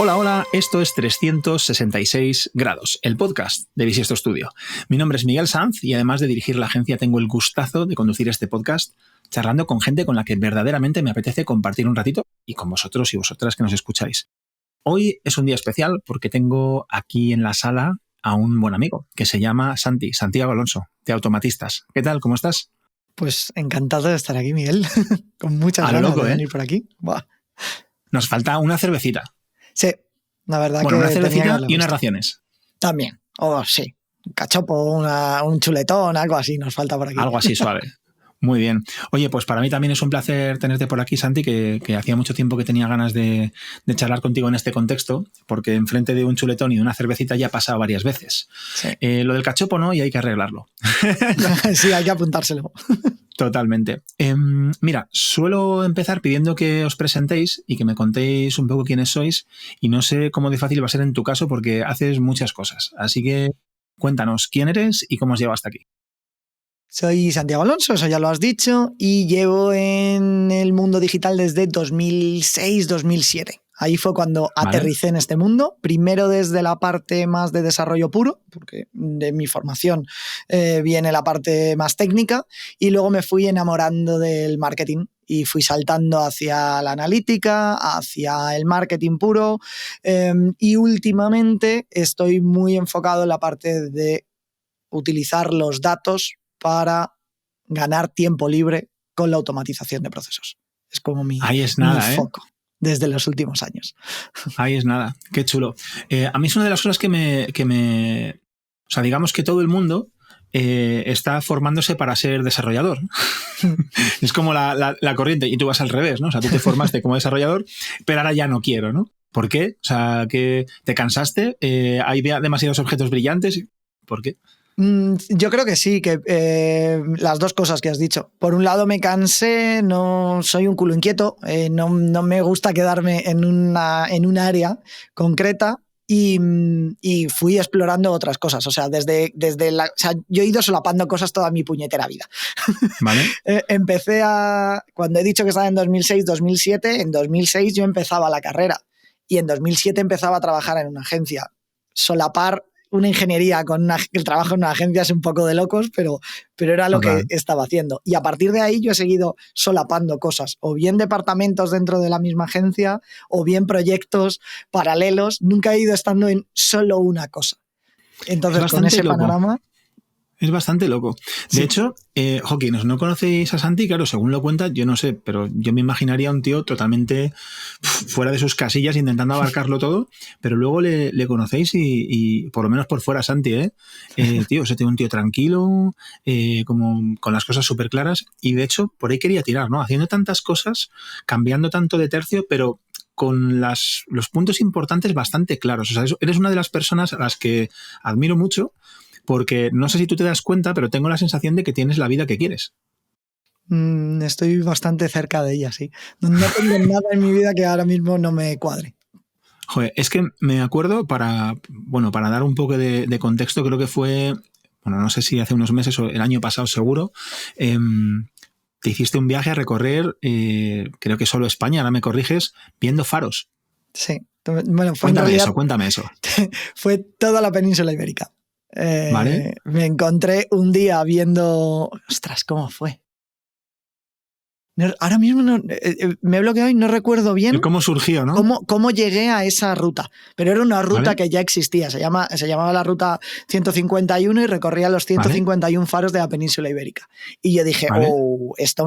Hola, hola, esto es 366 grados, el podcast de Bisiesto Studio. Mi nombre es Miguel Sanz y además de dirigir la agencia tengo el gustazo de conducir este podcast charlando con gente con la que verdaderamente me apetece compartir un ratito y con vosotros y vosotras que nos escucháis. Hoy es un día especial porque tengo aquí en la sala a un buen amigo que se llama Santiago Alonso, de Automatistas. ¿Qué tal? ¿Cómo estás? Pues encantado de estar aquí, Miguel. Con muchas A lo ganas loco, de venir por aquí. Buah. Nos falta una cervecita. Sí, la verdad Bueno, que una cervecita tenía y unas raciones. También. Sí. Un cachopo, un chuletón, algo así nos falta por aquí. Algo así suave. Muy bien. Oye, pues para mí también es un placer tenerte por aquí, Santi, que hacía mucho tiempo que tenía ganas de charlar contigo en este contexto, porque enfrente de un chuletón y de una cervecita ya ha pasado varias veces. Sí. Lo del cachopo no, y hay que arreglarlo. Sí, hay que apuntárselo. Totalmente. Mira, suelo empezar pidiendo que os presentéis y que me contéis un poco quiénes sois, y no sé cómo de fácil va a ser en tu caso porque haces muchas cosas. Así que cuéntanos quién eres y cómo os llevas hasta aquí. Soy Santiago Alonso, eso ya lo has dicho, y llevo en el mundo digital desde 2006-2007. Ahí fue cuando aterricé en este mundo, primero desde la parte más de desarrollo puro, porque de mi formación viene la parte más técnica, y luego me fui enamorando del marketing y fui saltando hacia la analítica, hacia el marketing puro, y últimamente estoy muy enfocado en la parte de utilizar los datos para ganar tiempo libre con la automatización de procesos. Es como mi foco desde los últimos años. Ahí es nada, qué chulo. A mí es una de las cosas que me... O sea, digamos que todo el mundo está formándose para ser desarrollador. Es como la corriente, y tú vas al revés, ¿no? O sea, tú te formaste como desarrollador, pero ahora ya no quiero, ¿no? ¿Por qué? O sea, que te cansaste, hay demasiados objetos brillantes. ¿Por qué? Yo creo que sí, que las dos cosas que has dicho. Por un lado me cansé, no soy un culo inquieto, no me gusta quedarme en un área concreta y fui explorando otras cosas. O sea, yo he ido solapando cosas toda mi puñetera vida. Vale. Empecé cuando he dicho que estaba en 2006-2007, en 2006 yo empezaba la carrera y en 2007 empezaba a trabajar en una agencia. Solapar una ingeniería con el trabajo en una agencia es un poco de locos, pero era lo que estaba haciendo. Y a partir de ahí yo he seguido solapando cosas, o bien departamentos dentro de la misma agencia, o bien proyectos paralelos. Nunca he ido estando en solo una cosa. Entonces, con ese panorama... Es bastante loco. De hecho, quienes no conocéis a Santi, claro, según lo cuentas, yo no sé, pero yo me imaginaría un tío totalmente fuera de sus casillas intentando abarcarlo todo, pero luego le conocéis y por lo menos por fuera Santi, tío, se tiene un tío tranquilo, como con las cosas súper claras, y de hecho, por ahí quería tirar, ¿no? Haciendo tantas cosas, cambiando tanto de tercio, pero con los puntos importantes bastante claros. O sea, eres una de las personas a las que admiro mucho, porque no sé si tú te das cuenta, pero tengo la sensación de que tienes la vida que quieres. Estoy bastante cerca de ella, sí. No tengo nada en mi vida que ahora mismo no me cuadre. Joder, es que me acuerdo, para dar un poco de contexto, creo que fue, no sé si hace unos meses o el año pasado seguro, te hiciste un viaje a recorrer, creo que solo España, ahora me corriges, viendo faros. Sí. Bueno, Cuéntame eso. Fue toda la península ibérica. ¿Vale? Me encontré un día viendo... Ostras, ¿cómo fue? Ahora mismo me he bloqueado y no recuerdo bien cómo surgió, ¿no? Cómo llegué a esa ruta. Pero era una ruta que ya existía. Se llamaba la ruta 151 y recorría los 151 faros de la península ibérica. Y yo dije, esto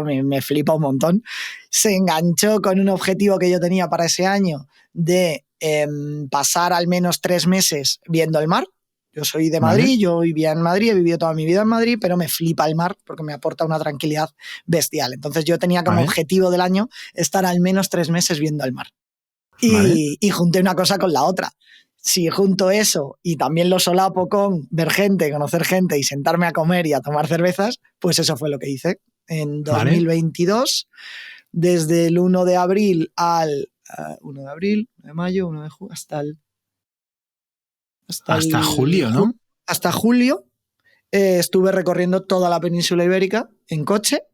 me flipa un montón. Se enganchó con un objetivo que yo tenía para ese año de pasar al menos 3 meses viendo el mar. Yo soy de Madrid, yo vivía en Madrid, he vivido toda mi vida en Madrid, pero me flipa el mar porque me aporta una tranquilidad bestial. Entonces yo tenía como objetivo del año estar al menos 3 meses viendo el mar. Y junté una cosa con la otra. Si junto eso y también lo solapo con ver gente, conocer gente y sentarme a comer y a tomar cervezas, pues eso fue lo que hice. En 2022, desde el 1 de abril al 1 de abril, 1 de mayo, 1 de julio, hasta julio, ¿no? Hasta julio estuve recorriendo toda la península ibérica en coche,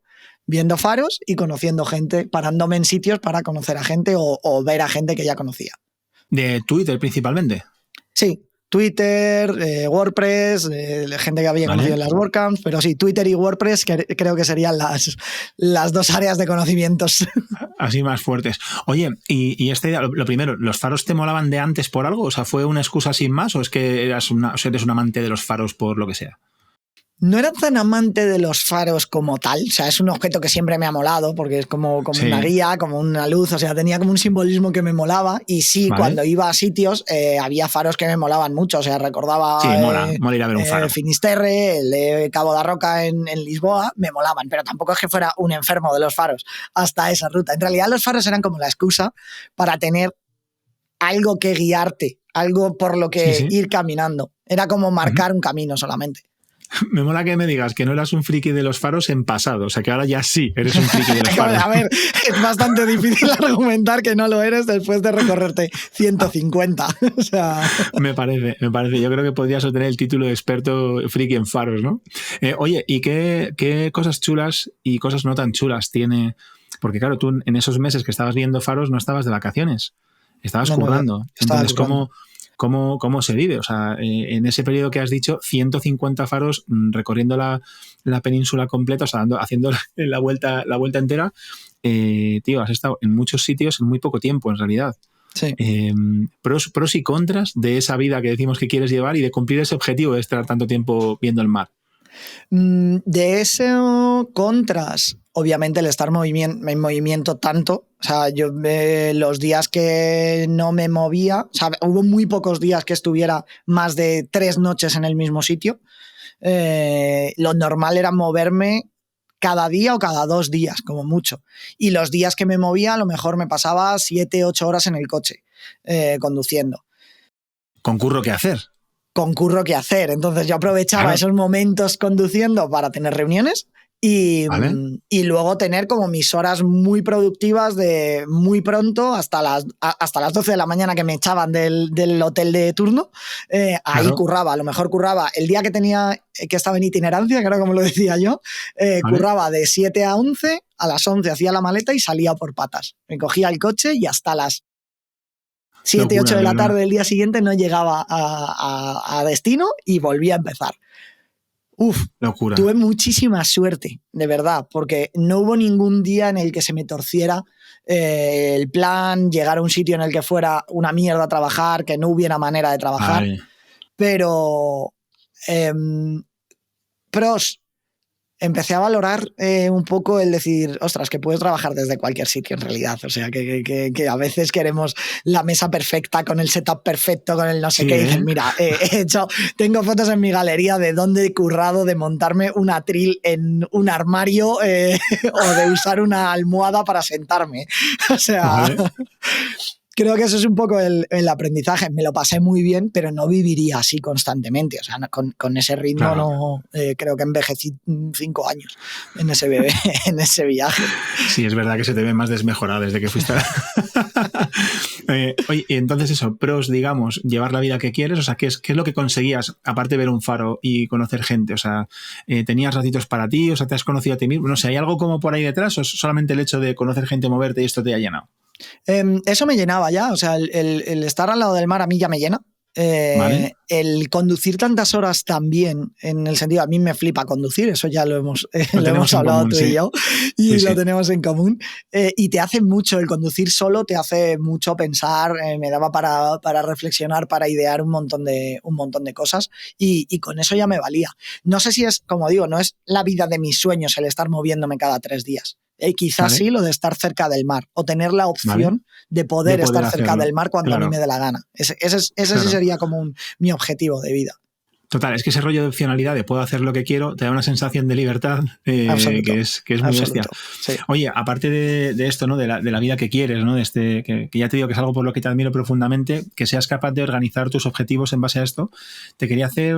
viendo faros y conociendo gente, parándome en sitios para conocer a gente o ver a gente que ya conocía. De Twitter principalmente. Sí, Twitter, WordPress, gente que había conocido en las WordCamps, pero sí, Twitter y WordPress creo que serían las dos áreas de conocimientos. Así más fuertes. Oye, y esta idea, lo primero, ¿los faros te molaban de antes por algo? O sea, ¿fue una excusa sin más o es que eres un amante de los faros por lo que sea? No era tan amante de los faros como tal, o sea, es un objeto que siempre me ha molado porque es como Sí. una guía, como una luz, o sea, tenía como un simbolismo que me molaba y sí, Vale. cuando iba a sitios había faros que me molaban mucho, o sea, recordaba Sí, mola ir a ver un faro. Finisterre, el de Cabo da Roca en Lisboa, me molaban, pero tampoco es que fuera un enfermo de los faros hasta esa ruta. En realidad los faros eran como la excusa para tener algo que guiarte, algo por lo que ir caminando. Era como marcar un camino solamente. Me mola que me digas que no eras un friki de los faros en pasado, o sea que ahora ya sí eres un friki de los faros. A ver, es bastante difícil argumentar que no lo eres después de recorrerte 150. O sea... Me parece. Yo creo que podrías obtener el título de experto friki en faros, ¿no? Oye, ¿y qué cosas chulas y cosas no tan chulas tiene? Porque claro, tú en esos meses que estabas viendo faros no estabas de vacaciones, estabas currando. Entonces, ¿cómo se vive? O sea, en ese periodo que has dicho, 150 faros recorriendo la península completa, o sea, haciendo la vuelta entera, tío, has estado en muchos sitios en muy poco tiempo, en realidad. Sí. Pros y contras de esa vida que decimos que quieres llevar y de cumplir ese objetivo de estar tanto tiempo viendo el mar. De eso, contras, obviamente el estar en movimiento tanto, o sea, yo los días que no me movía, o sea, hubo muy pocos días que estuviera más de 3 noches en el mismo sitio, lo normal era moverme cada día o cada 2 días, como mucho, y los días que me movía a lo mejor me pasaba 7-8 horas en el coche, conduciendo. ¿Con curro que hacer? Con curro que hacer. Entonces yo aprovechaba esos momentos conduciendo para tener reuniones y luego tener como mis horas muy productivas de muy pronto hasta las 12 de la mañana que me echaban del hotel de turno. Ahí curraba, a lo mejor curraba el día que estaba en itinerancia, que era como lo decía yo, curraba de 7 a 11, a las 11 hacía la maleta y salía por patas. Me cogía el coche y hasta las 7, 8 de la tarde del día siguiente no llegaba a destino y volvía a empezar. Locura. Tuve muchísima suerte, de verdad, porque no hubo ningún día en el que se me torciera el plan, llegar a un sitio en el que fuera una mierda a trabajar, que no hubiera manera de trabajar. Pero pros, empecé a valorar un poco el decir, ostras, que puedes trabajar desde cualquier sitio en realidad. O sea, que a veces queremos la mesa perfecta, con el setup perfecto, con el no sé qué. Y dicen, mira, tengo fotos en mi galería de dónde he currado de montarme un atril en un armario o de usar una almohada para sentarme. O sea... Creo que eso es un poco el aprendizaje. Me lo pasé muy bien, pero no viviría así constantemente. O sea, con ese ritmo no creo que envejecí 5 años en ese viaje. Sí, es verdad que se te ve más desmejorado desde que fuiste. Oye, entonces eso, pros, digamos, llevar la vida que quieres. O sea, ¿qué es lo que conseguías aparte de ver un faro y conocer gente? O sea, ¿tenías ratitos para ti? O sea, ¿te has conocido a ti mismo? No sé, ¿hay algo como por ahí detrás o es solamente el hecho de conocer gente, moverte y esto te ha llenado? Eso me llenaba ya, o sea, el estar al lado del mar a mí ya me llena. El conducir tantas horas también, en el sentido, a mí me flipa conducir, eso ya lo hemos hablado común, tú y yo, y lo tenemos en común. Y te hace mucho, el conducir solo te hace mucho pensar, me daba para reflexionar, para idear un montón de cosas, y con eso ya me valía. No sé si es, como digo, no es la vida de mis sueños el estar moviéndome cada 3 días. Quizás sí lo de estar cerca del mar o tener la opción de poder estar cerca del mar cuando a mí me dé la gana. Ese sí sería como mi objetivo de vida. Total, es que ese rollo de opcionalidad de puedo hacer lo que quiero te da una sensación de libertad que es muy bestia. Sí. Oye, aparte de esto, ¿no? de la vida que quieres, ¿no? que ya te digo que es algo por lo que te admiro profundamente, que seas capaz de organizar tus objetivos en base a esto, te quería hacer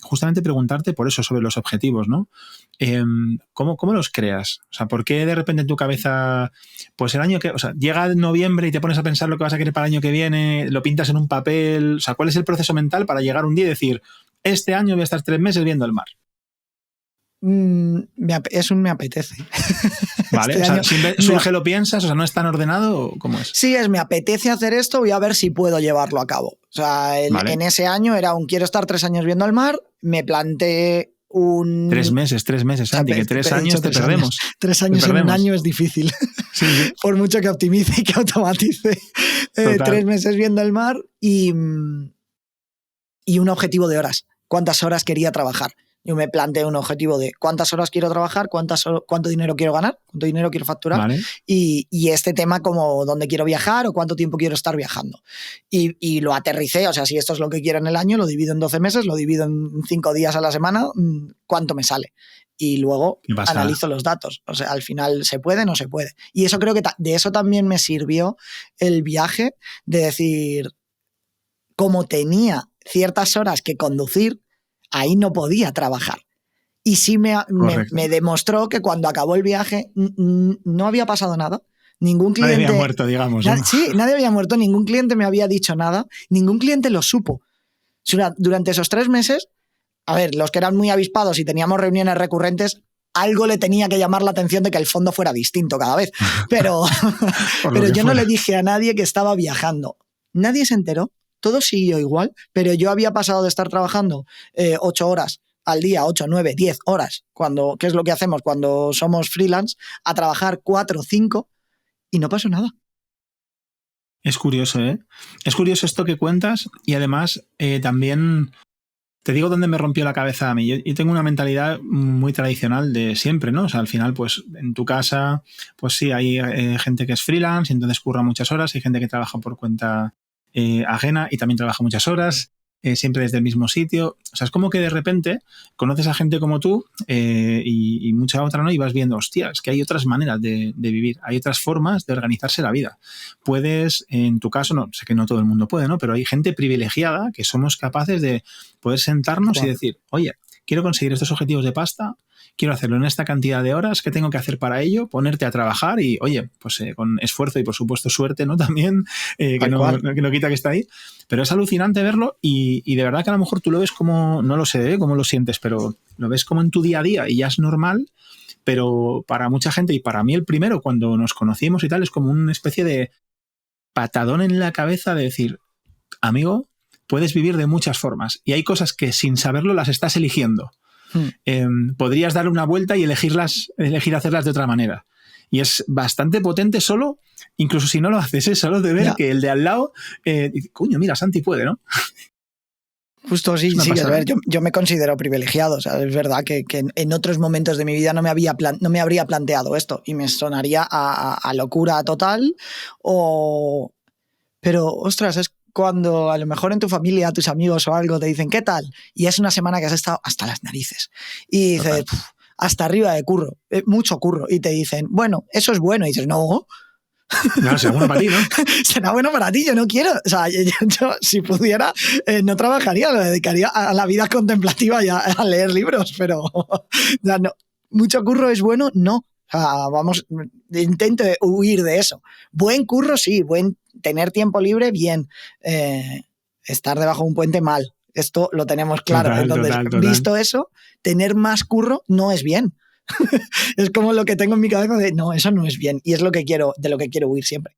justamente preguntarte por eso, sobre los objetivos, ¿no? ¿Cómo los creas? O sea, ¿por qué de repente en tu cabeza, pues el año que, o sea, llega noviembre y te pones a pensar lo que vas a querer para el año que viene, lo pintas en un papel? O sea, ¿cuál es el proceso mental para llegar un día y decir, este año voy a estar 3 meses viendo el mar? me apetece. Vale, Este o sea, año surge, lo piensas, o sea, ¿no es tan ordenado o cómo es? Sí, me apetece hacer esto, voy a ver si puedo llevarlo a cabo. O sea, Vale. en ese año era quiero estar 3 años viendo el mar, me planteé un... 3 meses, Santi, que 3 años te perdemos. 3 años en un año es difícil. Sí, sí. Por mucho que optimice y que automatice. 3 meses viendo el mar y un objetivo de horas. ¿Cuántas horas quería trabajar? Yo me planteé un objetivo de cuántas horas quiero trabajar, cuánto dinero quiero ganar, cuánto dinero quiero facturar, vale. y este tema como dónde quiero viajar o cuánto tiempo quiero estar viajando. Y lo aterricé, o sea, si esto es lo que quiero en el año, lo divido en 12 meses, lo divido en 5 días a la semana, ¿cuánto me sale? Y luego analizo los datos. O sea, al final se puede, no se puede. Y eso creo que de eso también me sirvió el viaje, de decir, como tenía ciertas horas que conducir, ahí no podía trabajar. Y sí me demostró que cuando acabó el viaje no había pasado nada. Ningún cliente... Nadie había muerto, digamos. ¿No? Sí, nadie había muerto, ningún cliente me había dicho nada, ningún cliente lo supo. Durante esos 3 meses, a ver, los que eran muy avispados y teníamos reuniones recurrentes, algo le tenía que llamar la atención de que el fondo fuera distinto cada vez. Pero yo no le dije a nadie que estaba viajando. Nadie se enteró. Todo siguió igual, pero yo había pasado de estar trabajando 8 horas al día, 8, 9, 10 horas, ¿qué es lo que hacemos cuando somos freelance? A trabajar 4, 5 y no pasó nada. Es curioso, ¿eh? Es curioso esto que cuentas y además también te digo dónde me rompió la cabeza a mí. Yo tengo una mentalidad muy tradicional de siempre, ¿no? O sea, al final, pues en tu casa, pues sí, hay gente que es freelance y entonces curra muchas horas, hay gente que trabaja por cuenta ajena y también trabaja muchas horas, siempre desde el mismo sitio. O sea, es como que de repente conoces a gente como tú y mucha otra, ¿no? Y vas viendo, hostia, es que hay otras maneras de vivir, hay otras formas de organizarse la vida. Puedes, en tu caso, no sé que no todo el mundo puede, ¿no? Pero hay gente privilegiada que somos capaces de poder sentarnos y decir, oye, quiero conseguir estos objetivos de pasta, quiero hacerlo en esta cantidad de horas, ¿qué tengo que hacer para ello? Ponerte a trabajar y, oye, pues con esfuerzo y por supuesto suerte, ¿no? También, que no quita que está ahí. Pero es alucinante verlo y de verdad que a lo mejor tú lo ves como, no lo sé, cómo lo sientes, pero lo ves como en tu día a día y ya es normal, pero para mucha gente y para mí el primero, cuando nos conocimos y tal, es como una especie de patadón en la cabeza de decir, amigo, puedes vivir de muchas formas y hay cosas que sin saberlo las estás eligiendo. Podrías dar una vuelta y elegir hacerlas de otra manera. Y es bastante potente solo, incluso si no lo haces, solo de ver que el de al lado, coño, mira, Santi puede, ¿no? Justo sí, a ver, yo me considero privilegiado, o sea, es verdad que en otros momentos de mi vida no me habría planteado esto y me sonaría a locura total pero, ostras, es cuando a lo mejor en tu familia, tus amigos o algo te dicen, ¿qué tal? Y es una semana que has estado hasta las narices. Y dices, hasta arriba de curro, mucho curro. Y te dicen, bueno, eso es bueno. Y dices, no. No, será bueno para ti, ¿no? Será bueno para ti, yo no quiero. O sea, yo si pudiera, no trabajaría, lo dedicaría a la vida contemplativa y a leer libros, pero ya no. ¿Mucho curro es bueno? No. O sea, intento huir de eso. Buen curro, sí. Tener tiempo libre, bien. Estar debajo de un puente, mal. Esto lo tenemos claro. Entonces, total. Visto eso, tener más curro no es bien. Es como lo que tengo en mi cabeza de, no, eso no es bien. Y es de lo que quiero huir siempre.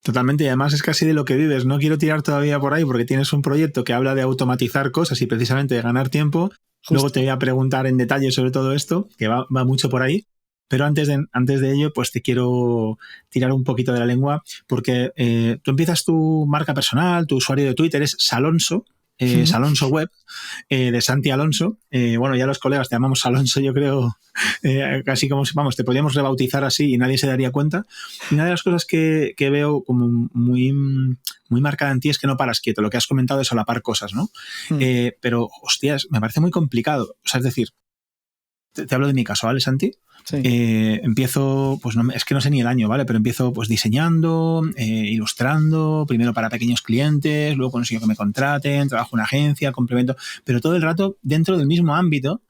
Totalmente, y además es casi de lo que vives. No quiero tirar todavía por ahí porque tienes un proyecto que habla de automatizar cosas y precisamente de ganar tiempo. Justo. Luego te voy a preguntar en detalle sobre todo esto, que va mucho por ahí. Pero antes de ello, pues te quiero tirar un poquito de la lengua porque tú empiezas tu marca personal, tu usuario de Twitter es Salonso, Salonso Web, de Santi Alonso. Bueno, ya los colegas te llamamos Alonso, yo creo, casi como si, vamos, te podríamos rebautizar así y nadie se daría cuenta. Y una de las cosas que veo como muy marcada en ti es que no paras quieto, lo que has comentado de solapar cosas, ¿no? Pero, hostias, me parece muy complicado. O sea, es decir, te hablo de mi caso, ¿vale, Santi? Sí. Empiezo, pues es que no sé ni el año, ¿vale? Pero empiezo pues diseñando, ilustrando, primero para pequeños clientes, luego consigo que me contraten, trabajo en una agencia, complemento, pero todo el rato dentro del mismo ámbito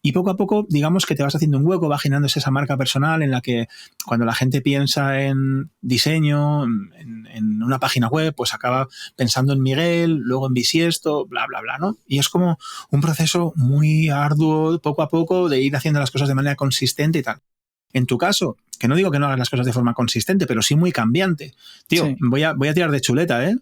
Y poco a poco, digamos que te vas haciendo un hueco, va generándose esa marca personal en la que cuando la gente piensa en diseño, en una página web, pues acaba pensando en Miguel, luego en Bisiesto, bla, bla, bla, ¿no? Y es como un proceso muy arduo, poco a poco, de ir haciendo las cosas de manera consistente y tal. En tu caso, que no digo que no hagas las cosas de forma consistente, pero sí muy cambiante. Tío, sí. voy a tirar de chuleta, ¿eh?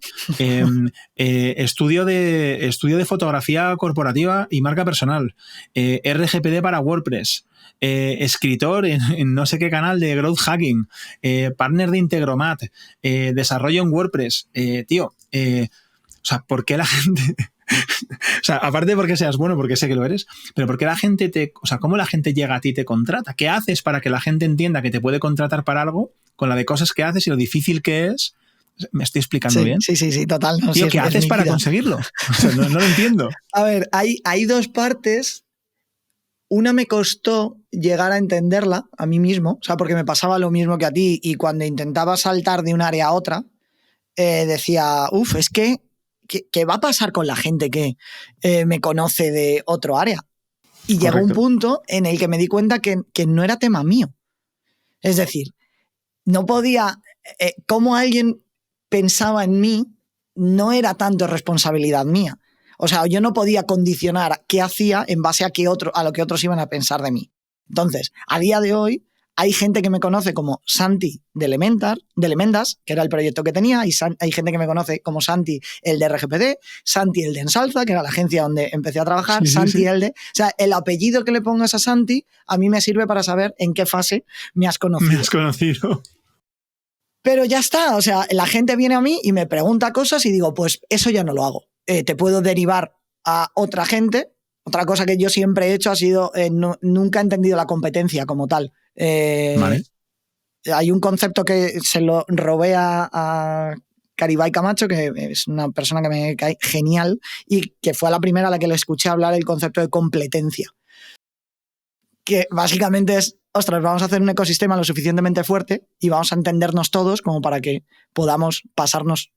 Estudio de fotografía corporativa y marca personal. RGPD para WordPress. Escritor en no sé qué canal de Growth Hacking. Partner de Integromat. Desarrollo en WordPress. Tío, o sea, ¿por qué la gente... O sea, aparte de porque seas bueno, porque sé que lo eres, pero porque la gente ¿cómo la gente llega a ti y te contrata? ¿Qué haces para que la gente entienda que te puede contratar para algo con la de cosas que haces y lo difícil que es? ¿Me estoy explicando bien? Sí, total. No, Tío, ¿qué haces para conseguirlo? O sea, no lo entiendo. A ver, hay dos partes. Una me costó llegar a entenderla a mí mismo, o sea, porque me pasaba lo mismo que a ti y cuando intentaba saltar de un área a otra, decía, es que ¿qué va a pasar con la gente que me conoce de otro área? Y llegó un punto en el que me di cuenta que no era tema mío. Es decir, no podía... cómo alguien pensaba en mí no era tanto responsabilidad mía. O sea, yo no podía condicionar qué hacía en base a lo que otros iban a pensar de mí. Entonces, a día de hoy, hay gente que me conoce como Santi de Elemendas, que era el proyecto que tenía, y hay gente que me conoce como Santi, el de RGPD, Santi, el de Ensalza, que era la agencia donde empecé a trabajar, Santi, el de... O sea, el apellido que le pongas a Santi a mí me sirve para saber en qué fase me has conocido. Me has conocido. Pero ya está, o sea, la gente viene a mí y me pregunta cosas y digo, pues eso ya no lo hago. Te puedo derivar a otra gente. Otra cosa que yo siempre he hecho ha sido, nunca he entendido la competencia como tal. Vale. Hay un concepto que se lo robé a Caribay Camacho, que es una persona que me cae genial y que fue a la primera a la que le escuché hablar el concepto de completencia. Que básicamente es, ostras, vamos a hacer un ecosistema lo suficientemente fuerte y vamos a entendernos todos como para que podamos pasarnos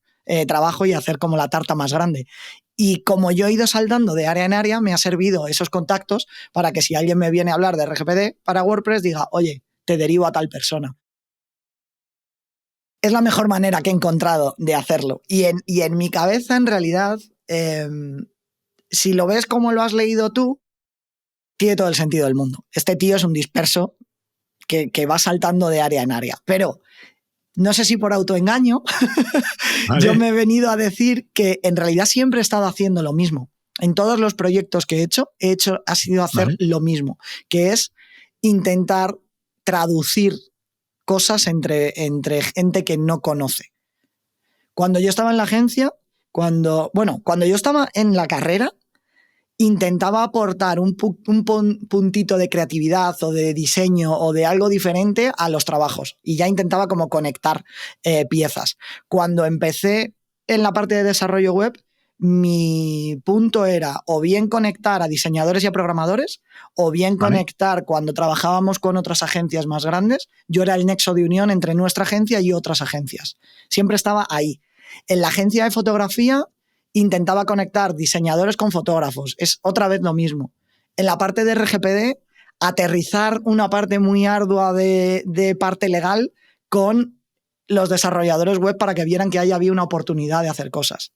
trabajo y hacer como la tarta más grande. Y como yo he ido saltando de área en área, me ha servido esos contactos para que si alguien me viene a hablar de RGPD para WordPress, diga, oye, te derivo a tal persona. Es la mejor manera que he encontrado de hacerlo. Y en mi cabeza, en realidad, si lo ves como lo has leído tú, tiene todo el sentido del mundo. Este tío es un disperso que va saltando de área en área. Pero no sé si por autoengaño, ¿vale? Yo me he venido a decir que en realidad siempre he estado haciendo lo mismo. En todos los proyectos que he hecho ha sido hacer ¿vale? Lo mismo, que es intentar traducir cosas entre gente que no conoce. Cuando yo estaba en la agencia, cuando yo estaba en la carrera, intentaba aportar un puntito de creatividad o de diseño o de algo diferente a los trabajos y ya intentaba como conectar piezas. Cuando empecé en la parte de desarrollo web, mi punto era o bien conectar a diseñadores y a programadores o bien ¿vale? Conectar cuando trabajábamos con otras agencias más grandes. Yo era el nexo de unión entre nuestra agencia y otras agencias. Siempre estaba ahí. En la agencia de fotografía intentaba conectar diseñadores con fotógrafos. Es otra vez lo mismo. En la parte de RGPD, aterrizar una parte muy ardua de parte legal con los desarrolladores web para que vieran que ahí había una oportunidad de hacer cosas.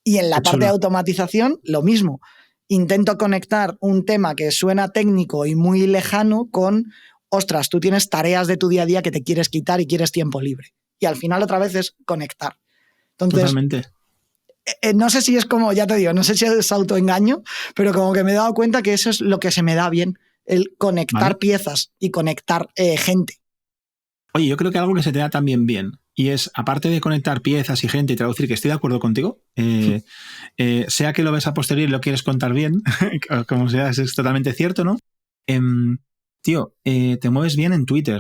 Y en la parte de automatización, lo mismo. Intento conectar un tema que suena técnico y muy lejano con, ostras, tú tienes tareas de tu día a día que te quieres quitar y quieres tiempo libre. Y al final otra vez es conectar. Entonces, totalmente. No sé si es como, ya te digo, no sé si es autoengaño, pero como que me he dado cuenta que eso es lo que se me da bien, el conectar ¿vale? Piezas y conectar gente. Oye, yo creo que algo que se te da también bien, y es, aparte de conectar piezas y gente y traducir, que estoy de acuerdo contigo, sea que lo ves a posteriori y lo quieres contar bien, como sea, es totalmente cierto, ¿no? Tío, te mueves bien en Twitter.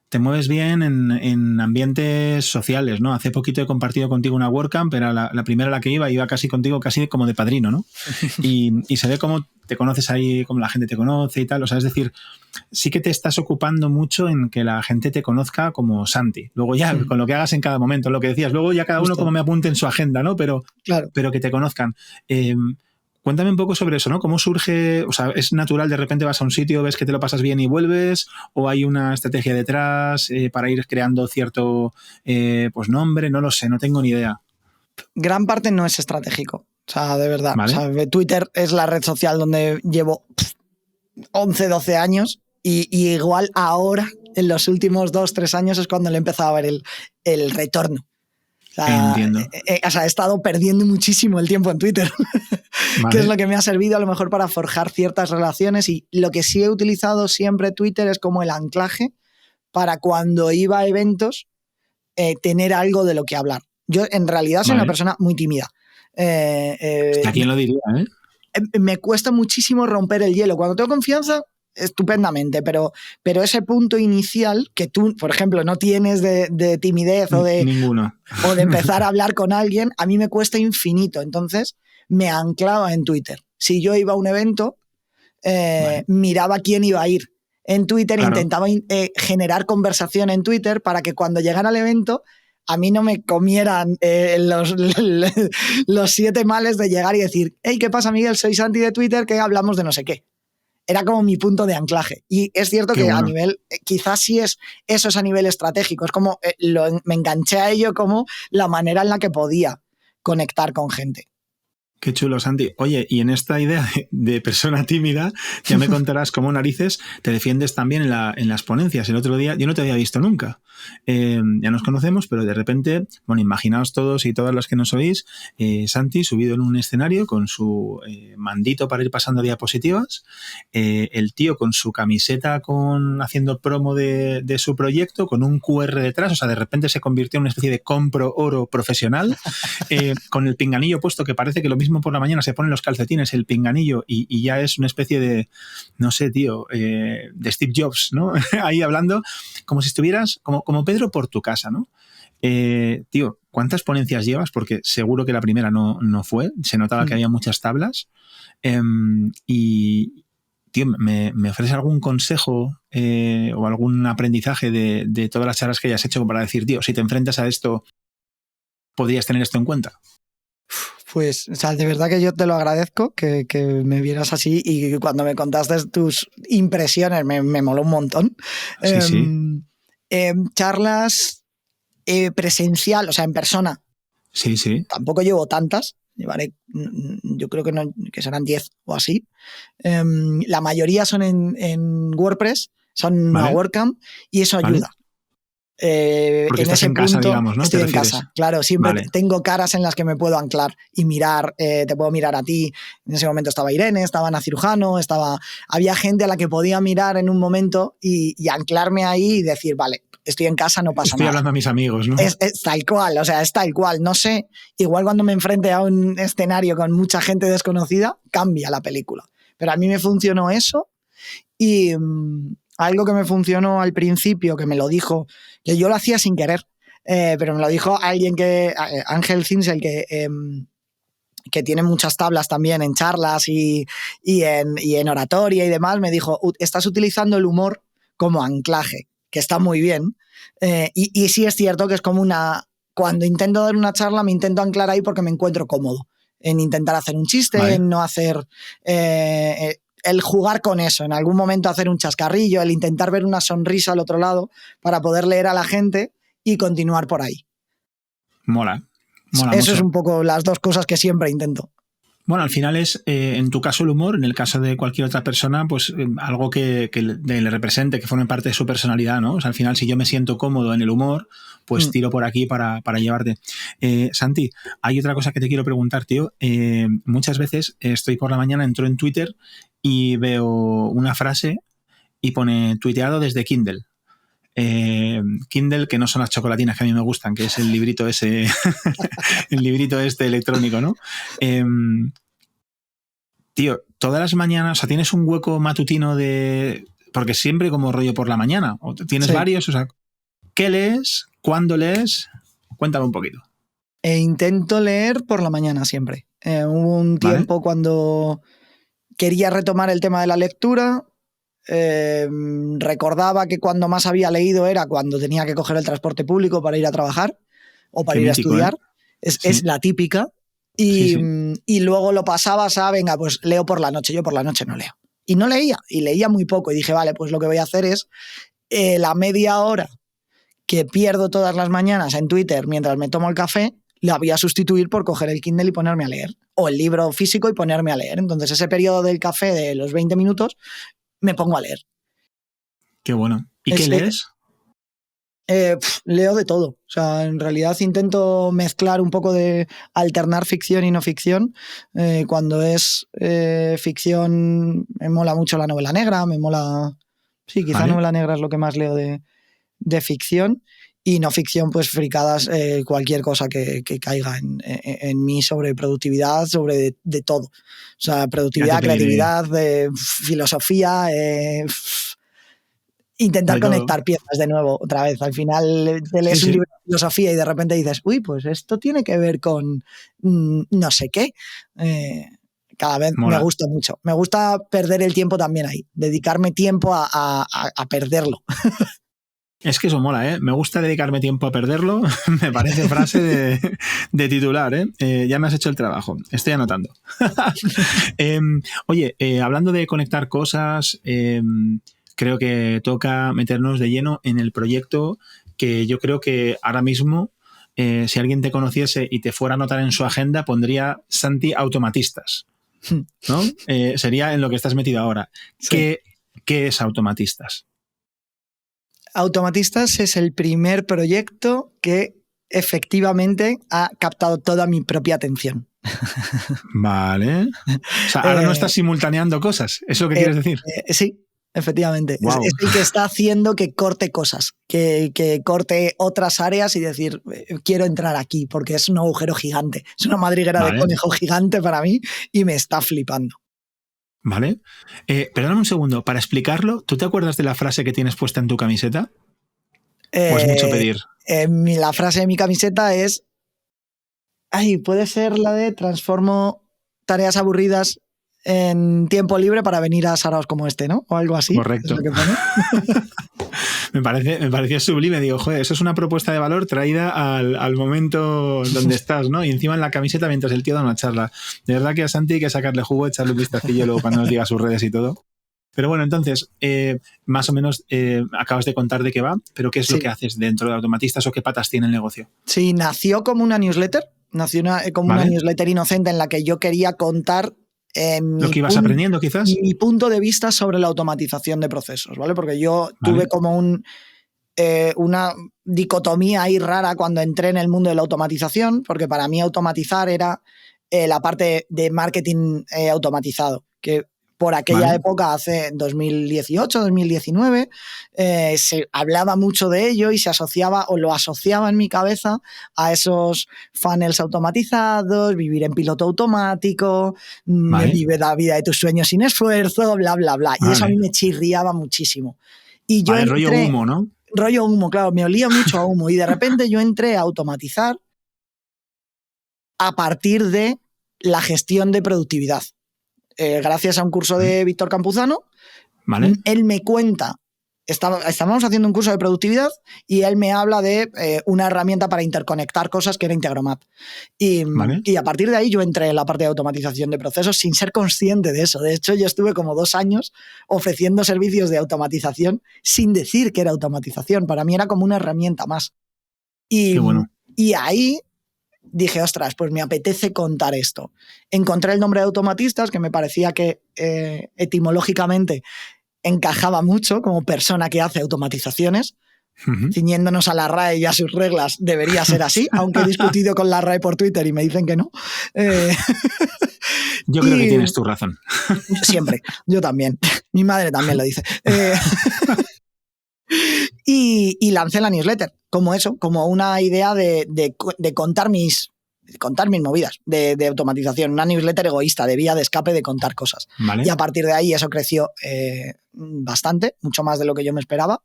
Te mueves bien en ambientes sociales, ¿no? Hace poquito he compartido contigo una WordCamp, era la primera a la que iba casi contigo, casi como de padrino, ¿no? Y se ve cómo te conoces ahí, cómo la gente te conoce y tal. O sea, es decir, sí que te estás ocupando mucho en que la gente te conozca como Santi. Luego ya, con lo que hagas en cada momento, lo que decías, luego ya cada uno como me apunte en su agenda, ¿no? Pero, claro. Pero que te conozcan. Cuéntame un poco sobre eso, ¿no? ¿Cómo surge? O sea, ¿es natural, de repente vas a un sitio, ves que te lo pasas bien y vuelves? ¿O hay una estrategia detrás para ir creando cierto pues nombre? No lo sé, no tengo ni idea. Gran parte no es estratégico. O sea, de verdad. ¿Vale? O sea, Twitter es la red social donde llevo 11, 12 años y igual ahora, en los últimos 2, 3 años, es cuando le he empezado a ver el retorno. Entiendo. O sea, he estado perdiendo muchísimo el tiempo en Twitter, Vale. que es lo que me ha servido a lo mejor para forjar ciertas relaciones, y lo que sí he utilizado siempre Twitter es como el anclaje para cuando iba a eventos tener algo de lo que hablar. Yo en realidad soy una persona muy tímida. ¿A quién lo diría, Me cuesta muchísimo romper el hielo. Cuando tengo confianza, estupendamente, pero ese punto inicial que tú, por ejemplo, no tienes de timidez o de, ninguno, o de empezar a hablar con alguien, a mí me cuesta infinito. Entonces me anclaba en Twitter. Si yo iba a un evento, miraba quién iba a ir en Twitter, claro. Intentaba generar conversación en Twitter para que cuando llegara al evento a mí no me comieran los 7 males de llegar y decir, hey, ¿qué pasa, Miguel? Soy Santi de Twitter, que hablamos de no sé qué. Era como mi punto de anclaje. Y es cierto que bueno, a nivel, quizás sí eso es a nivel estratégico, es como me enganché a ello como la manera en la que podía conectar con gente. Qué chulo, Santi. Oye, y en esta idea de persona tímida, ya me contarás cómo narices te defiendes también en las ponencias. El otro día, yo no te había visto nunca. Ya nos conocemos, pero de repente, bueno, imaginaos todos y todas las que nos oís, Santi subido en un escenario con su mandito para ir pasando diapositivas, el tío con su camiseta haciendo promo de su proyecto, con un QR detrás, o sea, de repente se convirtió en una especie de compro oro profesional, con el pinganillo puesto que parece que lo mismo por la mañana se ponen los calcetines, el pinganillo y ya es una especie de, no sé, tío, de Steve Jobs, ¿no? Ahí hablando como si estuvieras, como Pedro por tu casa, ¿no? Tío, ¿cuántas ponencias llevas? Porque seguro que la primera no fue, se notaba que había muchas tablas. Y, tío, ¿me ofreces algún consejo o algún aprendizaje de todas las charlas que hayas hecho para decir, tío, si te enfrentas a esto, podrías tener esto en cuenta? Pues, o sea, de verdad que yo te lo agradezco que me vieras así, y cuando me contaste tus impresiones me moló un montón. Sí. Charlas presencial, o sea, en persona. Sí. Tampoco llevo tantas. Llevaré, yo creo que serán 10 o así. La mayoría son en WordPress, son una WordCamp, y eso ayuda. Porque en estás ese en punto casa, digamos, ¿no? estoy en casa. Claro, siempre tengo caras en las que me puedo anclar y mirar. Te puedo mirar a ti. En ese momento estaba Irene, estaba Ana Cirujano, había gente a la que podía mirar en un momento y anclarme ahí y decir, vale, estoy en casa, no pasa nada. Estoy hablando a mis amigos, ¿no? Es tal cual, o sea, es tal cual. No sé, igual cuando me enfrente a un escenario con mucha gente desconocida, cambia la película. Pero a mí me funcionó eso, y algo que me funcionó al principio, que me lo dijo, que yo lo hacía sin querer, pero me lo dijo alguien Ángel Zinsel, que tiene muchas tablas también en charlas y en oratoria y demás, me dijo, estás utilizando el humor como anclaje, que está muy bien, y sí es cierto que es como cuando intento dar una charla me intento anclar ahí porque me encuentro cómodo en intentar hacer un chiste, en no hacer... el jugar con eso, en algún momento hacer un chascarrillo, el intentar ver una sonrisa al otro lado para poder leer a la gente y continuar por ahí. Mola eso mucho. Es un poco las dos cosas que siempre intento. Bueno, al final es, en tu caso el humor, en el caso de cualquier otra persona, pues algo que le represente, que forme parte de su personalidad, ¿no? O sea, al final, si yo me siento cómodo en el humor, pues tiro por aquí para llevarte. Santi, hay otra cosa que te quiero preguntar, tío. Muchas veces estoy por la mañana, entro en Twitter y veo una frase y pone tuiteado desde Kindle. Kindle, que no son las chocolatinas que a mí me gustan, que es el librito ese el librito este electrónico, ¿no? Tío, todas las mañanas, o sea, ¿tienes un hueco matutino porque siempre como rollo por la mañana? ¿O tienes varios? O sea, ¿qué lees? ¿Cuándo lees? Cuéntame un poquito. Intento leer por la mañana siempre. Hubo un tiempo cuando quería retomar el tema de la lectura. Recordaba que cuando más había leído era cuando tenía que coger el transporte público para ir a trabajar o para ir mítico, a estudiar. Es la típica. Y luego lo pasabas a, venga, pues leo por la noche. Yo por la noche no leo. Y no leía, y leía muy poco. Y dije, vale, pues lo que voy a hacer es la media hora que pierdo todas las mañanas en Twitter mientras me tomo el café, la voy a sustituir por coger el Kindle y ponerme a leer. O el libro físico y ponerme a leer. Entonces ese periodo del café de los 20 minutos me pongo a leer. Qué bueno. ¿Y qué lees? Leo de todo. O sea, en realidad intento mezclar un poco de alternar ficción y no ficción. Cuando es ficción, me mola mucho la novela negra, me mola... Sí, quizá novela negra es lo que más leo de ficción. Y no ficción, pues fricadas, cualquier cosa que caiga en mí sobre productividad, sobre de todo. O sea, productividad, creatividad, filosofía... intentar conectar piezas de nuevo, otra vez. Al final te lees un libro de filosofía y de repente dices, uy, pues esto tiene que ver con no sé qué. Cada vez me gusta mucho. Me gusta perder el tiempo también ahí, dedicarme tiempo a perderlo. Es que eso mola, ¿eh? Me gusta dedicarme tiempo a perderlo. Me parece frase de titular, ¿eh? Ya me has hecho el trabajo. Estoy anotando. Oye, hablando de conectar cosas... creo que toca meternos de lleno en el proyecto que yo creo que ahora mismo, si alguien te conociese y te fuera a anotar en su agenda, pondría Santi Automatistas, ¿no? Sería en lo que estás metido ahora. Sí. ¿Qué es Automatistas? Automatistas es el primer proyecto que efectivamente ha captado toda mi propia atención. Vale. O sea, ahora no estás simultaneando cosas. ¿Eso es lo que quieres decir? Sí. Efectivamente, wow. Es el que está haciendo que corte cosas, que corte otras áreas y decir, quiero entrar aquí porque es un agujero gigante, es una madriguera de conejo gigante para mí y me está flipando. Vale. Perdóname un segundo, para explicarlo, ¿tú te acuerdas de la frase que tienes puesta en tu camiseta? ¿O es mucho pedir? La frase de mi camiseta es, puede ser la de transformo tareas aburridas en tiempo libre para venir a saraos como este, ¿no? O algo así. Correcto. ¿Es lo que pone? me pareció sublime. Digo, joder, eso es una propuesta de valor traída al momento donde estás, ¿no? Y encima en la camiseta mientras el tío da una charla. De verdad que a Santi hay que sacarle jugo, echarle un vistacillo luego cuando nos diga sus redes y todo. Pero bueno, entonces, más o menos acabas de contar de qué va, pero ¿qué es lo que haces dentro de Automatistas o qué patas tiene el negocio? Sí, nació como una newsletter. Nació como una newsletter inocente en la que yo quería contar lo que ibas aprendiendo, quizás. Mi punto de vista sobre la automatización de procesos, ¿vale? Porque yo tuve como una dicotomía ahí rara cuando entré en el mundo de la automatización, porque para mí automatizar era la parte de marketing automatizado, que por aquella época, hace 2018, 2019, se hablaba mucho de ello y se asociaba o lo asociaba en mi cabeza a esos funnels automatizados, vivir en piloto automático, vive la vida de tus sueños sin esfuerzo, bla, bla, bla. Y eso a mí me chirriaba muchísimo. Y yo rollo humo, ¿no? Rollo humo, claro, me olía mucho a humo. Y de repente yo entré a automatizar a partir de la gestión de productividad. Gracias a un curso de Víctor Campuzano, él me cuenta, estábamos haciendo un curso de productividad y él me habla de una herramienta para interconectar cosas que era Integromat. Y a partir de ahí yo entré en la parte de automatización de procesos sin ser consciente de eso. De hecho, yo estuve como 2 años ofreciendo servicios de automatización sin decir que era automatización. Para mí era como una herramienta más. Qué bueno. Y ahí dije, ostras, pues me apetece contar esto. Encontré el nombre de Automatistas, que me parecía que etimológicamente encajaba mucho como persona que hace automatizaciones. Ciñéndonos a la RAE y a sus reglas, debería ser así, aunque he discutido con la RAE por Twitter y me dicen que no. Yo creo que tienes tu razón. Siempre, yo también. Mi madre también lo dice. Y lancé la newsletter, como eso, como una idea de contar mis movidas de automatización, una newsletter egoísta, de vía de escape, de contar cosas. Vale. Y a partir de ahí eso creció bastante, mucho más de lo que yo me esperaba.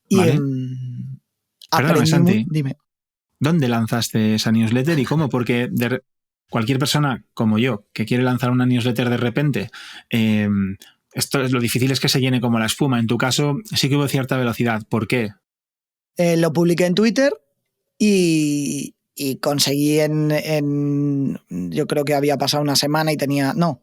Y Perdóname, Santi, dime. ¿Dónde lanzaste esa newsletter y cómo? Porque cualquier persona como yo que quiere lanzar una newsletter de repente... lo difícil es que se llene como la espuma. En tu caso sí que hubo cierta velocidad. ¿Por qué? Lo publiqué en Twitter y y conseguí yo creo que había pasado una semana y tenía, no,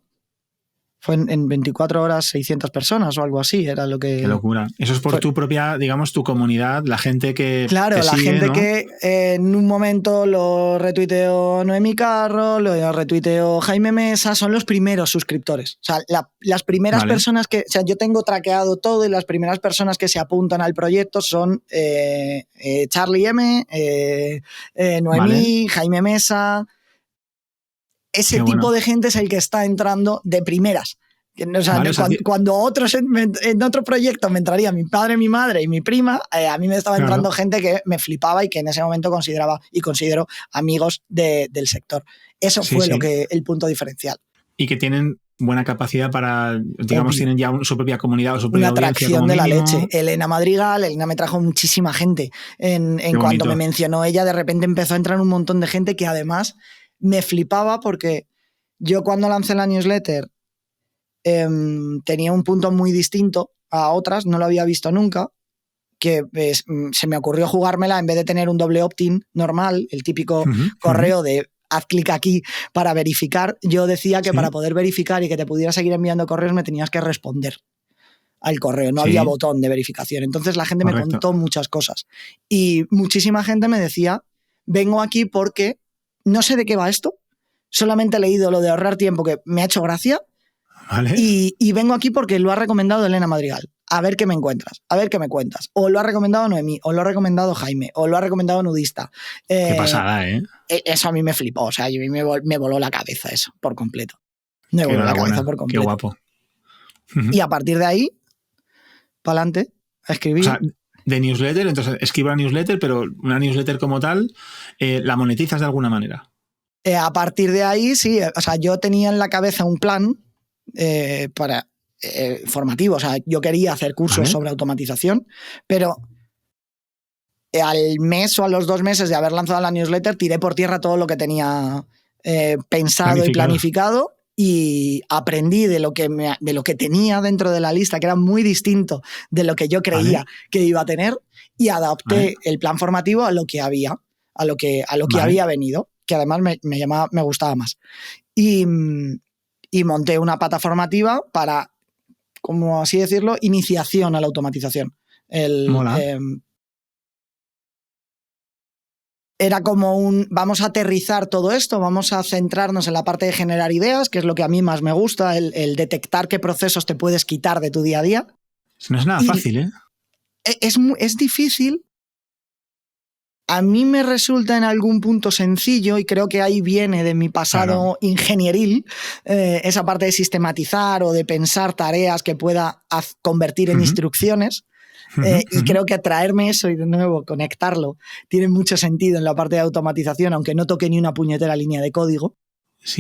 fue en 24 horas 600 personas o algo así, era lo que... Qué locura. Eso es por tu propia, digamos, tu comunidad, la gente que claro, te la sigue, gente, ¿no? Que en un momento lo retuiteó Noemi Carro, lo retuiteó Jaime Mesa, son los primeros suscriptores. O sea, las primeras personas que... O sea, yo tengo traqueado todo y las primeras personas que se apuntan al proyecto son Charlie M, Noemí, Jaime Mesa... Ese tipo de gente es el que está entrando de primeras. O sea, cuando otros en otro proyecto me entraría mi padre, mi madre y mi prima, a mí me estaba entrando gente que me flipaba y que en ese momento consideraba y considero amigos del sector. Eso fue el punto diferencial. Y que tienen buena capacidad para, digamos, tienen ya su propia comunidad o su propia una audiencia atracción como de la mínimo. leche. Elena Madrigal, Elena me trajo muchísima gente. En cuanto me mencionó ella, de repente empezó a entrar un montón de gente que además me flipaba porque yo cuando lancé la newsletter tenía un punto muy distinto a otras, no lo había visto nunca, que se me ocurrió jugármela en vez de tener un doble opt-in normal, el típico correo de haz clic aquí para verificar. Yo decía que para poder verificar y que te pudiera seguir enviando correos me tenías que responder al correo, no había botón de verificación. Entonces la gente me contó muchas cosas y muchísima gente me decía, vengo aquí porque no sé de qué va esto, solamente he leído lo de ahorrar tiempo que me ha hecho gracia. Vale. Y vengo aquí porque lo ha recomendado Elena Madrigal. A ver qué me encuentras, a ver qué me cuentas. O lo ha recomendado Noemí, o lo ha recomendado Jaime, o lo ha recomendado Nudista. Qué pasada, ¿eh? Eso a mí me flipó, o sea, a mí me voló la cabeza eso, por completo. Me voló la cabeza por completo. Qué guapo. Y a partir de ahí, para adelante, a escribir. O sea, de newsletter, entonces escribo la newsletter, pero una newsletter como tal, ¿la monetizas de alguna manera? A partir de ahí, sí. O sea, yo tenía en la cabeza un plan para formativo. O sea, yo quería hacer cursos sobre automatización, pero al mes o a los 2 meses de haber lanzado la newsletter, tiré por tierra todo lo que tenía pensado y planificado y aprendí de lo que tenía dentro de la lista, que era muy distinto de lo que yo creía que iba a tener, y adapté el plan formativo a lo que había, a lo que había venido, que además me gustaba más. Y monté una pata formativa para, como así decirlo, iniciación a la automatización. Era como vamos a aterrizar todo esto, vamos a centrarnos en la parte de generar ideas, que es lo que a mí más me gusta, el detectar qué procesos te puedes quitar de tu día a día. No es nada fácil, ¿eh? Es difícil. A mí me resulta en algún punto sencillo y creo que ahí viene de mi pasado ingenieril, esa parte de sistematizar o de pensar tareas que pueda convertir en instrucciones. Y creo que traerme eso y de nuevo conectarlo tiene mucho sentido en la parte de automatización, aunque no toque ni una puñetera línea de código,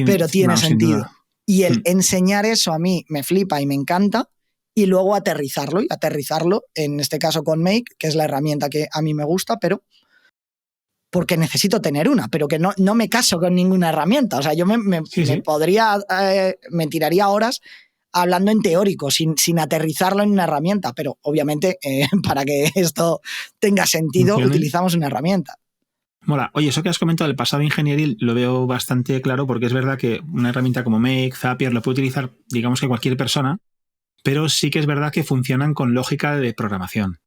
pero tiene sentido. Y el enseñar eso a mí me flipa y me encanta, y luego aterrizarlo en este caso con Make, que es la herramienta que a mí me gusta, pero porque necesito tener una, pero que no me caso con ninguna herramienta. O sea, yo me tiraría horas hablando en teórico, sin aterrizarlo en una herramienta, pero obviamente para que esto tenga sentido utilizamos una herramienta. Mola. Oye, eso que has comentado del pasado ingenieril lo veo bastante claro, porque es verdad que una herramienta como Make, Zapier, lo puede utilizar, digamos, que cualquier persona, pero sí que es verdad que funcionan con lógica de programación.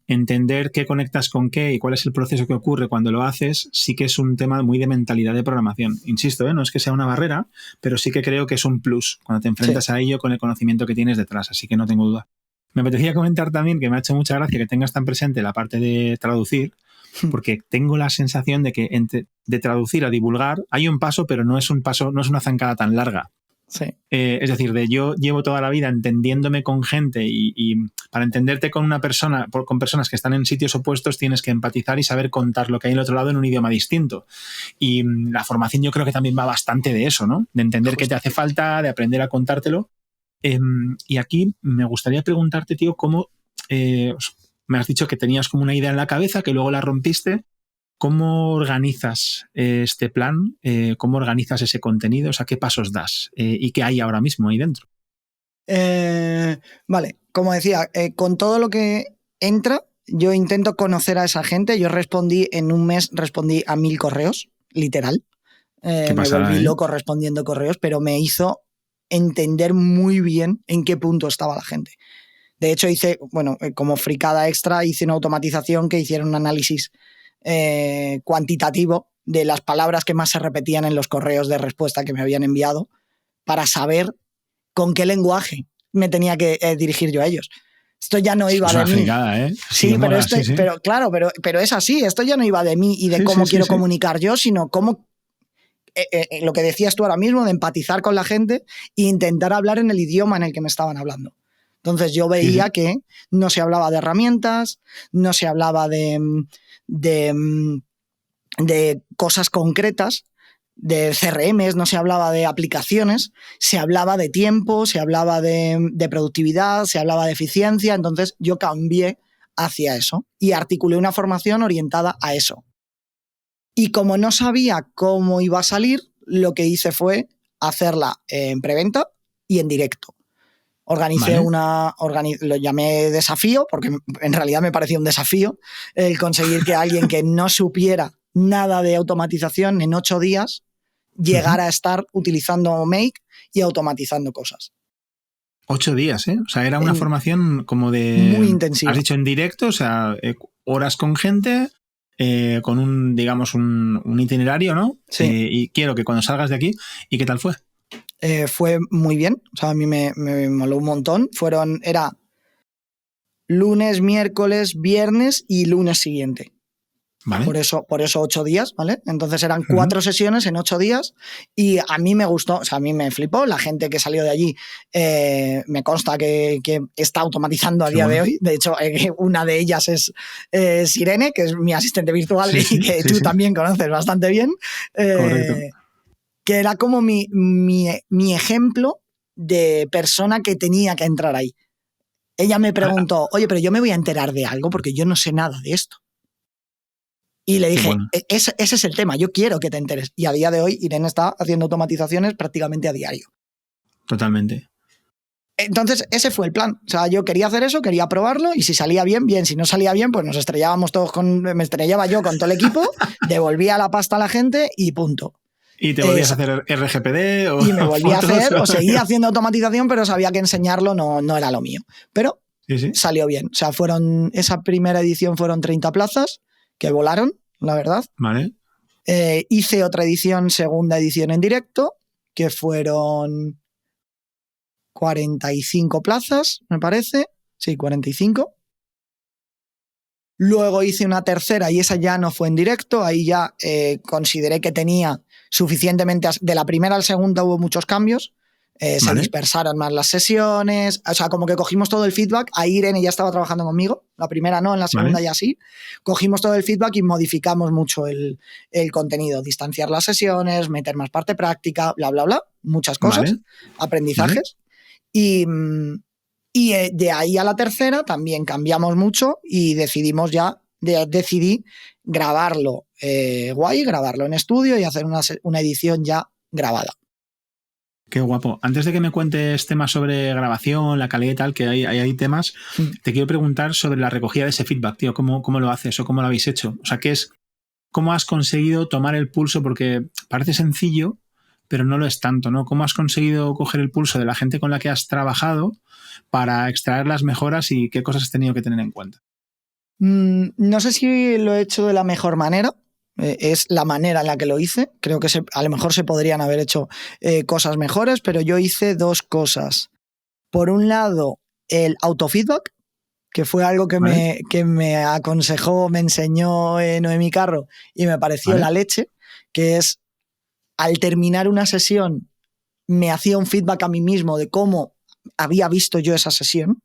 Entender qué conectas con qué y cuál es el proceso que ocurre cuando lo haces, sí que es un tema muy de mentalidad de programación. Insisto, no es que sea una barrera, pero sí que creo que es un plus cuando te enfrentas a ello con el conocimiento que tienes detrás, así que no tengo duda. Me apetecía comentar también que me ha hecho mucha gracia que tengas tan presente la parte de traducir, porque tengo la sensación de que de traducir a divulgar hay un paso, pero no es una zancada tan larga. Sí. Es decir, yo llevo toda la vida entendiéndome con gente y para entenderte con una persona, con personas que están en sitios opuestos, tienes que empatizar y saber contar lo que hay al otro lado en un idioma distinto. Y la formación yo creo que también va bastante de eso, ¿no? De entender qué te hace falta, de aprender a contártelo. Y aquí me gustaría preguntarte, tío, cómo me has dicho que tenías como una idea en la cabeza, que luego la rompiste. ¿Cómo organizas este plan? ¿Cómo organizas ese contenido? O sea, ¿qué pasos das? ¿Y qué hay ahora mismo ahí dentro? Vale, como decía, con todo lo que entra, yo intento conocer a esa gente. Yo en un mes respondí a 1000 correos. literal. Qué Me pasada, volví ¿eh? loco respondiendo correos, pero me hizo entender muy bien en qué punto estaba la gente. De hecho, hice, bueno, como fricada extra, hice una automatización que hiciera un análisis cuantitativo de las palabras que más se repetían en los correos de respuesta que me habían enviado para saber con qué lenguaje me tenía que dirigir yo a ellos. Esto ya no iba Es de una mí. fricada, ¿eh? Sí, que mola, sí. pero claro, pero es así. Esto ya no iba de mí y de cómo quiero comunicar yo, sino cómo lo que decías tú ahora mismo, de empatizar con la gente e intentar hablar en el idioma en el que me estaban hablando. Entonces yo veía que no se hablaba de herramientas, no se hablaba de cosas concretas, de CRMs, no se hablaba de aplicaciones, se hablaba de tiempo, se hablaba de productividad, se hablaba de eficiencia. Entonces yo cambié hacia eso y articulé una formación orientada a eso. Y como no sabía cómo iba a salir, lo que hice fue hacerla en preventa y en directo. Organicé lo llamé desafío, porque en realidad me parecía un desafío el conseguir que alguien que no supiera nada de automatización en 8 días llegara a estar utilizando Make y automatizando cosas. 8 días, ¿eh? O sea, era una formación como de... Muy intensiva. Has dicho en directo, o sea, horas con gente, con un, digamos, un itinerario, ¿no? Sí. Y quiero que cuando salgas de aquí, ¿y qué tal fue? Fue muy bien, o sea, a mí me moló un montón. Era lunes, miércoles, viernes y lunes siguiente. Vale. Por eso 8 días, ¿vale? Entonces eran 4 sesiones en 8 días y a mí me gustó, o sea, a mí me flipó. La gente que salió de allí me consta que está automatizando a día de hoy. De hecho, una de ellas es Sirene, que es mi asistente virtual y que tú también conoces bastante bien. Correcto. Que era como mi ejemplo de persona que tenía que entrar ahí. Ella me preguntó, oye, pero yo me voy a enterar de algo porque yo no sé nada de esto. Y le dije, bueno, ese es el tema, yo quiero que te enteres. Y a día de hoy Irene está haciendo automatizaciones prácticamente a diario. Totalmente. Entonces, ese fue el plan. O sea, yo quería hacer eso, quería probarlo y si salía bien, bien. Si no salía bien, pues nos estrellábamos todos me estrellaba yo con todo el equipo, devolvía la pasta a la gente y punto. ¿Y te volvías a hacer RGPD? Y me volví a hacer, o seguía haciendo automatización, pero sabía que enseñarlo no era lo mío. Pero salió bien. O sea, esa primera edición fueron 30 plazas que volaron, la verdad. Vale. Hice otra edición, segunda edición en directo, que fueron 45 plazas, me parece. Sí, 45. Luego hice una tercera y esa ya no fue en directo. Ahí ya consideré que tenía suficientemente... De la primera a la segunda hubo muchos cambios. Se dispersaron más las sesiones, o sea, como que cogimos todo el feedback. Ahí Irene ya estaba trabajando conmigo, la primera no, en la segunda ya sí. Cogimos todo el feedback y modificamos mucho el contenido, distanciar las sesiones, meter más parte práctica, bla, bla, bla, muchas cosas, aprendizajes. Y de ahí a la tercera también cambiamos mucho y decidí grabarlo grabarlo en estudio y hacer una edición ya grabada. Qué guapo. Antes de que me cuentes temas sobre grabación, la calidad y tal, que hay temas, te quiero preguntar sobre la recogida de ese feedback, tío. ¿Cómo lo haces o cómo lo habéis hecho? O sea, ¿cómo has conseguido tomar el pulso? Porque parece sencillo, pero no lo es tanto, ¿no? ¿Cómo has conseguido coger el pulso de la gente con la que has trabajado para extraer las mejoras y qué cosas has tenido que tener en cuenta? No sé si lo he hecho de la mejor manera. Es la manera en la que lo hice. Creo que a lo mejor se podrían haber hecho cosas mejores, pero yo hice 2 cosas. Por un lado, el autofeedback, que fue algo que me aconsejó, me enseñó Noemí Carro y me pareció la leche, que es, al terminar una sesión, me hacía un feedback a mí mismo de cómo había visto yo esa sesión.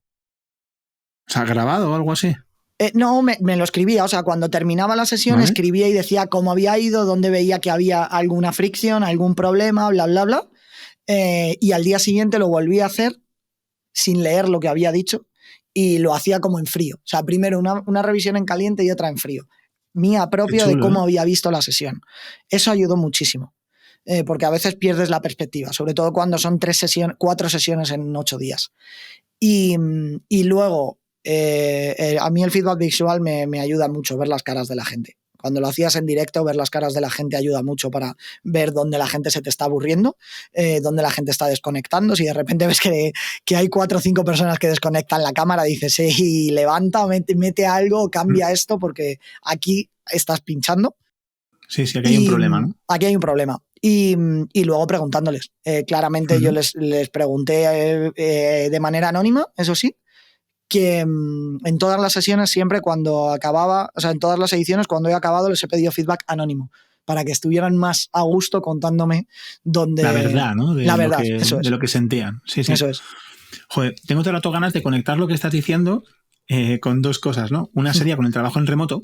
O sea, ¿grabado o algo así? No, me lo escribía, o sea, cuando terminaba la sesión escribía y decía cómo había ido, dónde veía que había alguna fricción, algún problema, bla, bla, bla. Y al día siguiente lo volví a hacer sin leer lo que había dicho y lo hacía como en frío. O sea, primero una revisión en caliente y otra en frío. Mía propia de cómo había visto la sesión. Eso ayudó muchísimo, porque a veces pierdes la perspectiva, sobre todo cuando son 4 sesiones en 8 días. Y luego... a mí el feedback visual me ayuda mucho, ver las caras de la gente Cuando lo hacías en directo, ver las caras de la gente ayuda mucho para ver dónde la gente se te está aburriendo, dónde la gente está desconectando. Si de repente ves que hay 4 o 5 personas que desconectan la cámara, dices, sí, levanta, mete algo, cambia esto, porque aquí estás pinchando. Sí, aquí hay un problema, ¿no? Aquí hay un problema. Y luego preguntándoles. Claramente yo les pregunté de manera anónima, eso sí, que en todas las sesiones siempre cuando acababa, o sea, en todas las ediciones cuando he acabado les he pedido feedback anónimo para que estuvieran más a gusto contándome dónde... La verdad, ¿no? La verdad, eso es. De lo que sentían. Sí. Eso es. Joder, tengo todo el rato ganas de conectar lo que estás diciendo con 2 cosas, ¿no? Una sería con el trabajo en remoto,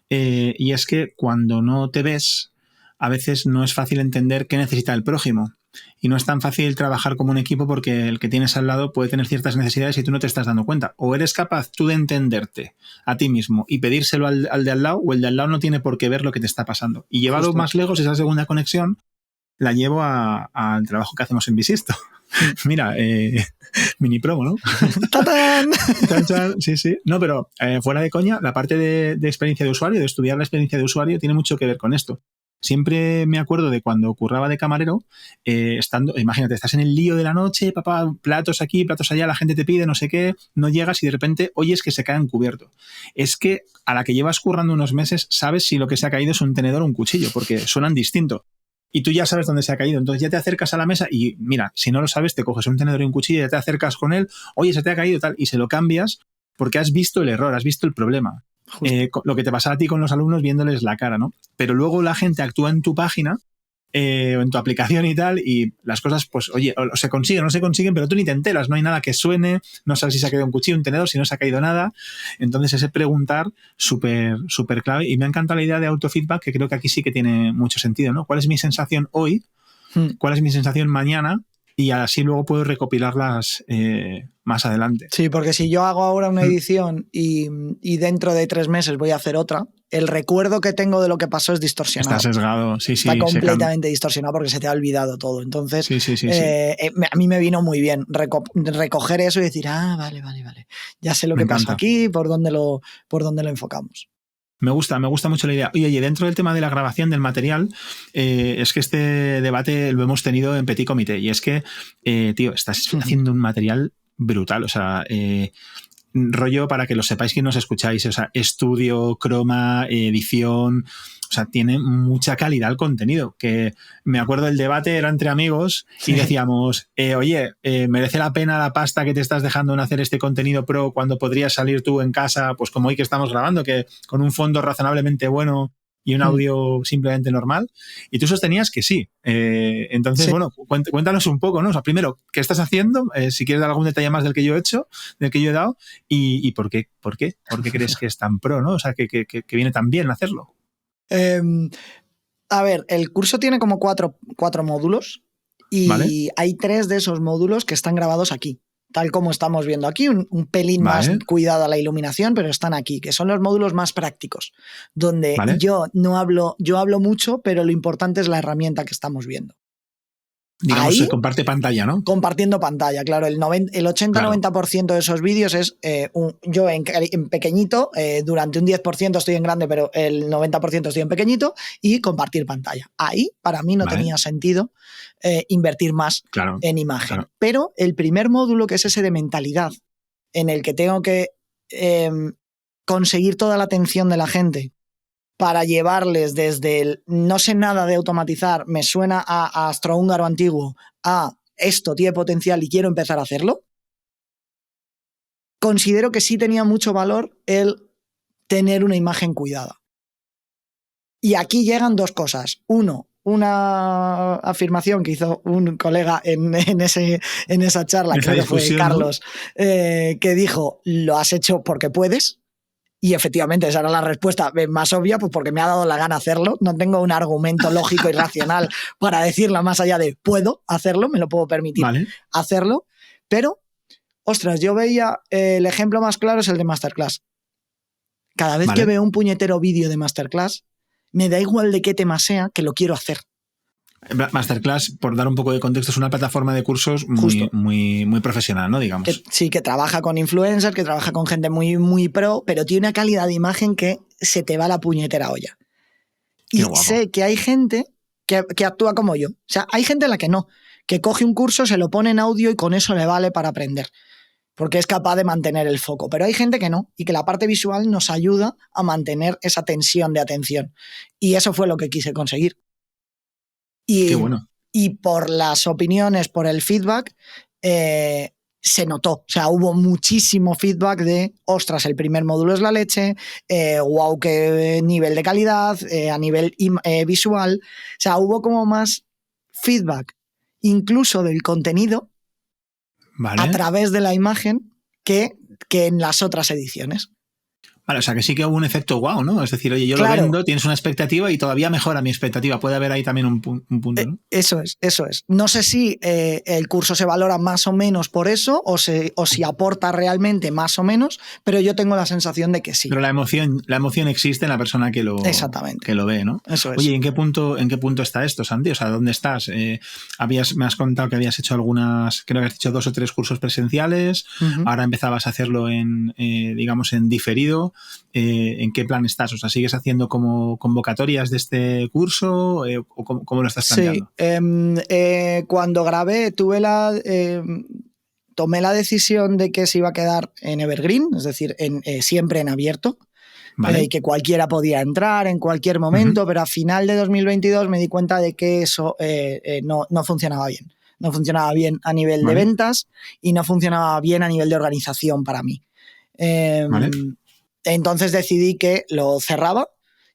y es que cuando no te ves, a veces no es fácil entender qué necesita el prójimo. Y no es tan fácil trabajar como un equipo porque el que tienes al lado puede tener ciertas necesidades y tú no te estás dando cuenta. O eres capaz tú de entenderte a ti mismo y pedírselo al de al lado, o el de al lado no tiene por qué ver lo que te está pasando. Y llevado más lejos, esa segunda conexión la llevo al trabajo que hacemos en Bisisto. Mira, mini promo, ¿no? ¡Tatán! Sí. No, pero fuera de coña, la parte de experiencia de usuario, de estudiar la experiencia de usuario, tiene mucho que ver con esto. Siempre me acuerdo de cuando curraba de camarero, imagínate, estás en el lío de la noche, papá, platos aquí, platos allá, la gente te pide, no sé qué, no llegas y de repente oyes que se cae un cubierto. Es que a la que llevas currando unos meses, sabes si lo que se ha caído es un tenedor o un cuchillo, porque suenan distinto. Y tú ya sabes dónde se ha caído. Entonces ya te acercas a la mesa y mira, si no lo sabes, te coges un tenedor y un cuchillo, ya te acercas con él, oye, se te ha caído tal, y se lo cambias porque has visto el error, has visto el problema. Lo que te pasa a ti con los alumnos viéndoles la cara, ¿no? Pero luego la gente actúa en tu página o en tu aplicación y tal, y las cosas, pues, oye, o se consiguen o no se consiguen, pero tú ni te enteras, no hay nada que suene, no sabes si se ha caído un cuchillo, un tenedor, si no se ha caído nada. Entonces ese preguntar, súper clave, y me ha encantado la idea de autofeedback, que creo que aquí sí que tiene mucho sentido, ¿no? ¿Cuál es mi sensación hoy? ¿Cuál es mi sensación mañana? Y así luego puedo recopilarlas más adelante. Sí, porque si yo hago ahora una edición y dentro de 3 meses voy a hacer otra, el recuerdo que tengo de lo que pasó es distorsionado. Está sesgado, sí. Está completamente distorsionado porque se te ha olvidado todo. Entonces, a mí me vino muy bien recoger eso y decir, vale. Ya sé lo que pasa aquí, por dónde lo enfocamos. Me gusta mucho la idea. Oye, dentro del tema de la grabación del material, es que este debate lo hemos tenido en Petit Comité, y es que, tío, estás haciendo un material brutal, o sea, rollo, para que lo sepáis que nos escucháis, o sea, estudio, croma, edición, o sea, tiene mucha calidad el contenido, que me acuerdo el debate era entre amigos y decíamos, oye, ¿merece la pena la pasta que te estás dejando en hacer este contenido pro cuando podrías salir tú en casa, pues como hoy que estamos grabando, que con un fondo razonablemente bueno y un audio simplemente normal? Y tú sostenías que sí. Entonces, bueno, cuéntanos un poco, ¿no? O sea, primero, ¿qué estás haciendo? Si quieres dar algún detalle más del que yo he hecho, del que yo he dado, y ¿por qué? ¿Por qué crees que es tan pro, ¿no? O sea, que viene tan bien hacerlo. A ver, el curso tiene como 4 módulos y hay 3 de esos módulos que están grabados aquí, tal como estamos viendo aquí, un pelín más cuidado a la iluminación, pero están aquí, que son los módulos más prácticos, donde yo hablo mucho, pero lo importante es la herramienta que estamos viendo. Digamos, se comparte pantalla, ¿no? Compartiendo pantalla, claro. El 80-90% de esos vídeos es yo en pequeñito, durante un 10% estoy en grande, pero el 90% estoy en pequeñito, y compartir pantalla. Ahí, para mí, no tenía sentido invertir más en imagen. Claro. Pero el primer módulo, que es ese de mentalidad, en el que tengo que conseguir toda la atención de la gente para llevarles desde el no sé nada de automatizar, me suena a astrohúngaro antiguo, a esto tiene potencial y quiero empezar a hacerlo, considero que sí tenía mucho valor el tener una imagen cuidada. Y aquí llegan 2 cosas. Uno, una afirmación que hizo un colega en esa charla, creo que fue Carlos, ¿no? Que dijo, lo has hecho porque puedes. Y efectivamente esa era la respuesta más obvia, pues porque me ha dado la gana hacerlo. No tengo un argumento lógico y racional para decirlo más allá de puedo hacerlo, me lo puedo permitir hacerlo. Pero, ostras, yo veía el ejemplo más claro es el de Masterclass. Cada vez que veo un puñetero vídeo de Masterclass, me da igual de qué tema sea, que lo quiero hacer. Masterclass, por dar un poco de contexto, es una plataforma de cursos muy profesional, ¿no? Digamos. Que trabaja con influencers, que trabaja con gente muy pro, pero tiene una calidad de imagen que se te va la puñetera olla. Y sé que hay gente que actúa como yo. O sea, hay gente a la que no, que coge un curso, se lo pone en audio y con eso le vale para aprender, porque es capaz de mantener el foco. Pero hay gente que no, y que la parte visual nos ayuda a mantener esa tensión de atención. Y eso fue lo que quise conseguir. Qué bueno. Y por las opiniones, por el feedback, se notó. O sea, hubo muchísimo feedback de, ostras, el primer módulo es la leche, wow, qué nivel de calidad, a nivel visual. O sea, hubo como más feedback, incluso del contenido, a través de la imagen, que en las otras ediciones. Vale, o sea que sí que hubo un efecto wow, ¿no? Es decir, oye, yo lo vendo, tienes una expectativa y todavía mejora mi expectativa. Puede haber ahí también un punto, ¿no? Eso es. No sé si el curso se valora más o menos por eso o si aporta realmente más o menos, pero yo tengo la sensación de que sí. Pero la emoción existe en la persona que lo ve, ¿no? Eso es. Oye, ¿en qué punto está esto, Santi? O sea, ¿dónde estás? Me has contado que habías hecho creo que has hecho 2 o 3 cursos presenciales, ahora empezabas a hacerlo en diferido. ¿En qué plan estás? O sea, ¿sigues haciendo como convocatorias de este curso o cómo lo estás planteando? Sí, cuando grabé tomé la decisión de que se iba a quedar en Evergreen, es decir, siempre en abierto. Vale. Que cualquiera podía entrar en cualquier momento, pero a final de 2022 me di cuenta de que eso no funcionaba bien. No funcionaba bien a nivel de ventas y no funcionaba bien a nivel de organización para mí. Entonces decidí que lo cerraba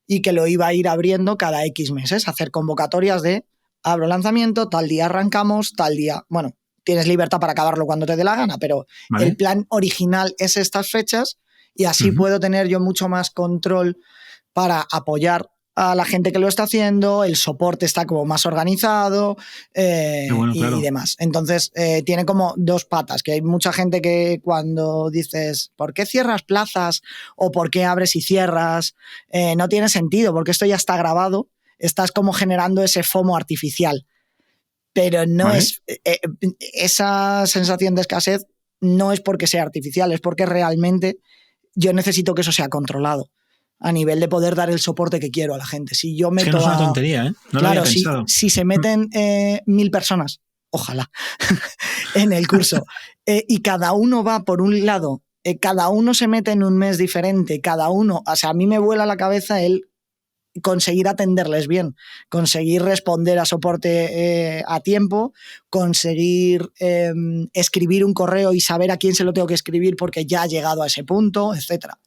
y que lo iba a ir abriendo cada X meses, hacer convocatorias de abro lanzamiento, tal día arrancamos, tal día... Bueno, tienes libertad para acabarlo cuando te dé la gana, pero el plan original es estas fechas y así puedo tener yo mucho más control para apoyar a la gente que lo está haciendo, el soporte está como más organizado y demás. Entonces, tiene como 2 patas, que hay mucha gente que cuando dices, ¿por qué cierras plazas o por qué abres y cierras? No tiene sentido, porque esto ya está grabado, estás como generando ese FOMO artificial. Pero no es... esa sensación de escasez no es porque sea artificial, es porque realmente yo necesito que eso sea controlado a nivel de poder dar el soporte que quiero a la gente. Si yo meto no es una tontería, ¿eh? No lo había pensado. Si se meten 1000 personas, ojalá, en el curso, y cada uno va por un lado, cada uno se mete en un mes diferente, cada uno, o sea, a mí me vuela la cabeza el conseguir atenderles bien, conseguir responder a soporte a tiempo, conseguir escribir un correo y saber a quién se lo tengo que escribir porque ya ha llegado a ese punto, etcétera.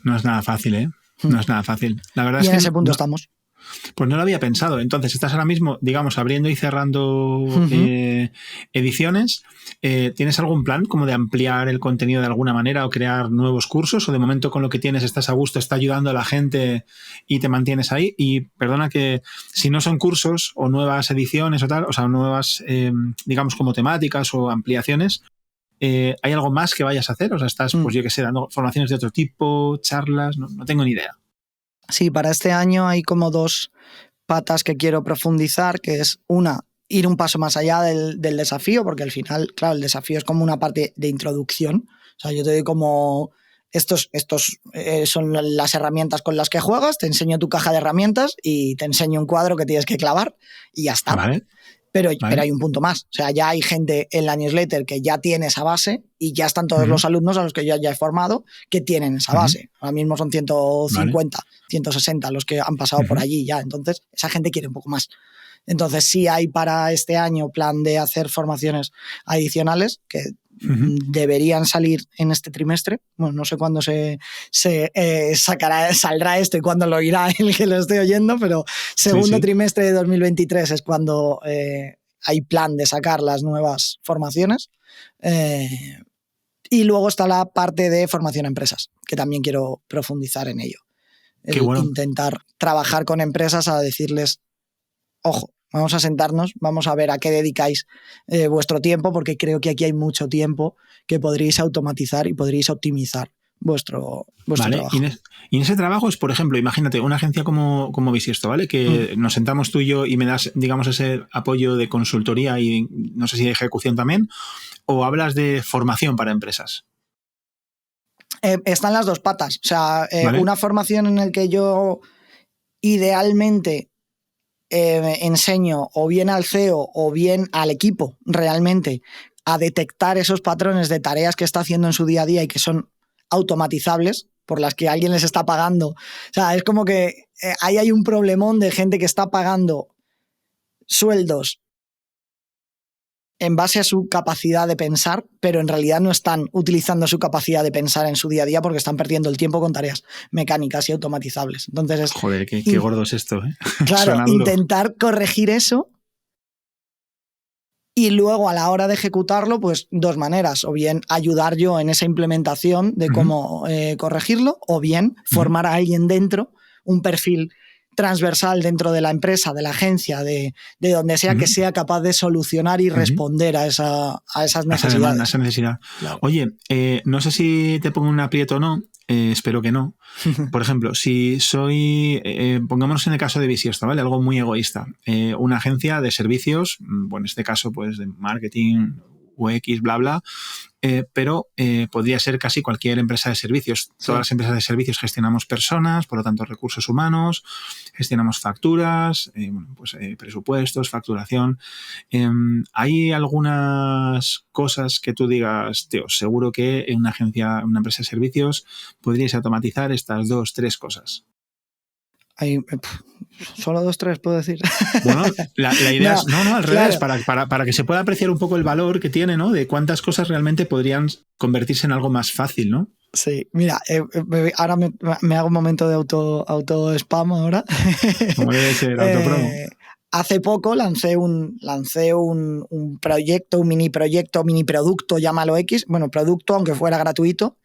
No es nada fácil, ¿eh? No es nada fácil. La verdad y es en que ese punto estamos. Pues no lo había pensado. Entonces, estás ahora mismo, digamos, abriendo y cerrando ediciones. ¿Tienes algún plan como de ampliar el contenido de alguna manera o crear nuevos cursos? ¿O de momento con lo que tienes estás a gusto, está ayudando a la gente y te mantienes ahí? Y perdona que si no son cursos o nuevas ediciones o tal, o sea, nuevas, digamos, como temáticas o ampliaciones, ¿hay algo más que vayas a hacer? O sea, estás, pues yo qué sé, dando formaciones de otro tipo, charlas, no tengo ni idea. Sí, para este año hay como 2 patas que quiero profundizar, que es una, ir un paso más allá del desafío, porque al final, claro, el desafío es como una parte de introducción. O sea, yo te doy como, estos son las herramientas con las que juegas, te enseño tu caja de herramientas y te enseño un cuadro que tienes que clavar y ya está. Vale. Pero hay un punto más. O sea, ya hay gente en la newsletter que ya tiene esa base y ya están todos los alumnos a los que yo ya he formado que tienen esa base. Ahora mismo son 150, 160 los que han pasado por allí ya. Entonces, esa gente quiere un poco más. Entonces, sí hay para este año plan de hacer formaciones adicionales que deberían salir en este trimestre. Bueno, no sé cuándo saldrá esto y cuándo lo irá el que lo esté oyendo, pero segundo trimestre de 2023 es cuando hay plan de sacar las nuevas formaciones. Y luego está la parte de formación a empresas, que también quiero profundizar en ello. Intentar trabajar con empresas a decirles, ojo, vamos a sentarnos, vamos a ver a qué dedicáis vuestro tiempo, porque creo que aquí hay mucho tiempo que podríais automatizar y podríais optimizar vuestro trabajo. Y en ese trabajo es, por ejemplo, imagínate una agencia como Bisiesto, ¿vale? Que nos sentamos tú y yo y me das, digamos, ese apoyo de consultoría y no sé si de ejecución también, o hablas de formación para empresas. Están las 2 patas. O sea, una formación en la que yo idealmente enseño o bien al CEO o bien al equipo realmente a detectar esos patrones de tareas que está haciendo en su día a día y que son automatizables, por las que alguien les está pagando. O sea, es como que ahí hay un problemón de gente que está pagando sueldos en base a su capacidad de pensar, pero en realidad no están utilizando su capacidad de pensar en su día a día porque están perdiendo el tiempo con tareas mecánicas y automatizables. Entonces es... Joder, qué gordo es esto, ¿eh? Claro, intentar corregir eso y luego a la hora de ejecutarlo, pues dos maneras, o bien ayudar yo en esa implementación de cómo corregirlo, o bien formar a alguien dentro, un perfil transversal dentro de la empresa, de la agencia, de donde sea, que sea capaz de solucionar y responder a esas necesidades. Esa demanda, esa necesidad. Claro. Oye, no sé si te pongo un aprieto o no, espero que no. Por ejemplo, si soy, pongámonos en el caso de Bisiesto, ¿vale? Algo muy egoísta. Una agencia de servicios, bueno, en este caso, pues de marketing, UX, bla, bla, pero podría ser casi cualquier empresa de servicios. Sí. Todas las empresas de servicios gestionamos personas, por lo tanto recursos humanos, gestionamos facturas, presupuestos, facturación. ¿Hay algunas cosas que tú digas, tío, seguro que en una agencia, una empresa de servicios, podríais automatizar estas 2, 3 cosas? Solo 2, 3 puedo decir. Bueno, la idea es, no, al revés, para que se pueda apreciar un poco el valor que tiene, ¿no? De cuántas cosas realmente podrían convertirse en algo más fácil, ¿no? Sí, mira, ahora me hago un momento de auto spam ahora. Como debe ser, autopromo. Hace poco lancé un proyecto, un mini producto, llámalo X, bueno, producto, aunque fuera gratuito,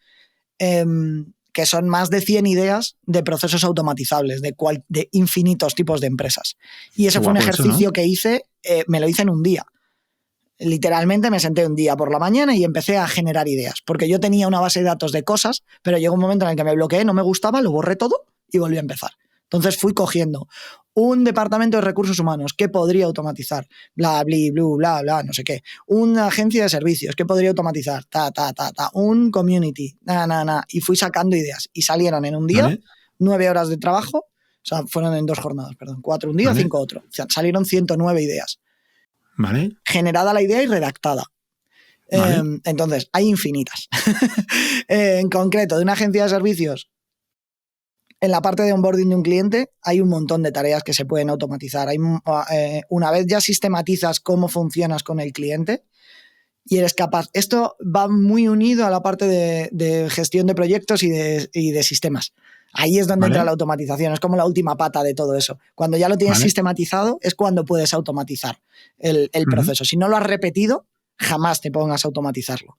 que son más de 100 ideas de procesos automatizables de infinitos tipos de empresas. Y ese fue un ejercicio, ¿no?, que hice, me lo hice en un día. Literalmente me senté un día por la mañana y empecé a generar ideas, porque yo tenía una base de datos de cosas, pero llegó un momento en el que me bloqueé, no me gustaba, lo borré todo y volví a empezar. Entonces fui cogiendo un departamento de recursos humanos que podría automatizar, bla, bli, blu, bla, bla, no sé qué. Una agencia de servicios que podría automatizar, un community, y fui sacando ideas. Y salieron en un día, ¿vale?, 9 horas de trabajo, o sea, fueron en 2 jornadas, perdón, 4 un día, ¿vale?, 5 otro. O sea, salieron 109 ideas. ¿Vale? Generada la idea y redactada. ¿Vale? Entonces, hay infinitas. En concreto, de una agencia de servicios, en la parte de onboarding de un cliente hay un montón de tareas que se pueden automatizar. Una vez ya sistematizas cómo funcionas con el cliente y eres capaz... Esto va muy unido a la parte de gestión de proyectos y de sistemas. Ahí es donde entra la automatización, es como la última pata de todo eso. Cuando ya lo tienes sistematizado es cuando puedes automatizar el proceso. Si no lo has repetido, jamás te pongas a automatizarlo.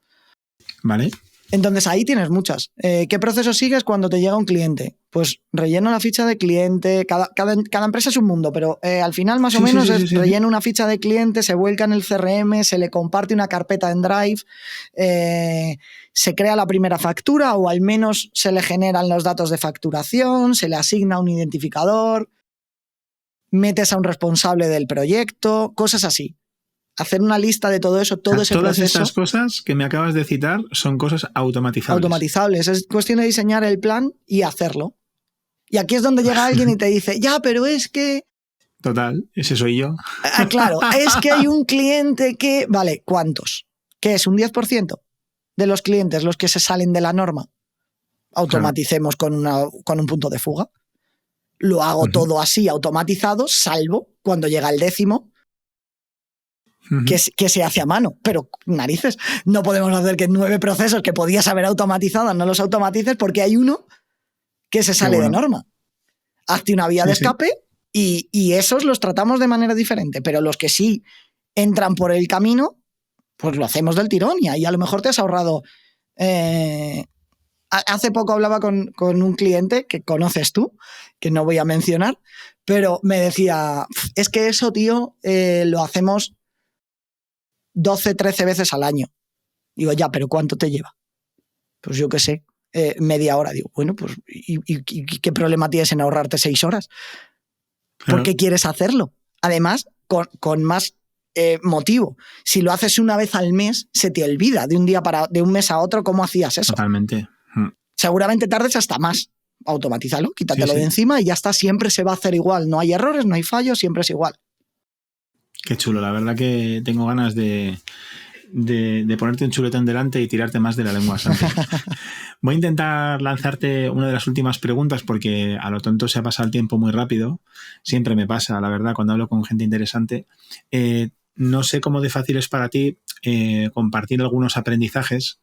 Vale. Entonces ahí tienes muchas. ¿Qué proceso sigues cuando te llega un cliente? Pues relleno la ficha de cliente, cada empresa es un mundo, pero al final más o menos relleno una ficha de cliente, se vuelca en el CRM, se le comparte una carpeta en Drive, se crea la primera factura o al menos se le generan los datos de facturación, se le asigna un identificador, metes a un responsable del proyecto, cosas así. Hacer una lista de todo eso, todo ese todas proceso. Estas cosas que me acabas de citar son cosas automatizables. Automatizables. Es cuestión de diseñar el plan y hacerlo. Y aquí es donde llega alguien y te dice, ya, pero es que... Total, ese soy yo. Claro, es que hay un cliente que... Vale, ¿cuántos? ¿Qué es? ¿Un 10% de los clientes los que se salen de la norma? Automaticemos con un punto de fuga. Lo hago todo así, automatizado, salvo cuando llega el 10º, que se hace a mano. Pero, narices, no podemos hacer que 9 procesos que podías haber automatizado no los automatices porque hay uno que se sale de norma. Hazte una vía de escape y esos los tratamos de manera diferente, pero los que sí entran por el camino, pues lo hacemos del tirón y ahí a lo mejor te has ahorrado... Hace poco hablaba con un cliente que conoces tú, que no voy a mencionar, pero me decía, es que eso, tío, lo hacemos 12, 13 veces al año. Digo, ya, pero ¿cuánto te lleva? Pues yo qué sé, media hora. Digo, bueno, pues ¿y qué problema tienes en ahorrarte 6 horas? ¿Por qué quieres hacerlo? Además, con más motivo. Si lo haces una vez al mes, se te olvida de un mes a otro cómo hacías eso. Totalmente. Seguramente tardes hasta más, automatízalo, quítatelo de encima y ya está, siempre se va a hacer igual. No hay errores, no hay fallos, siempre es igual. Qué chulo, la verdad que tengo ganas de ponerte un chuletón delante y tirarte más de la lengua, Santi. Voy a intentar lanzarte una de las últimas preguntas porque a lo tonto se ha pasado el tiempo muy rápido. Siempre me pasa, la verdad, cuando hablo con gente interesante. No sé cómo de fácil es para ti compartir algunos aprendizajes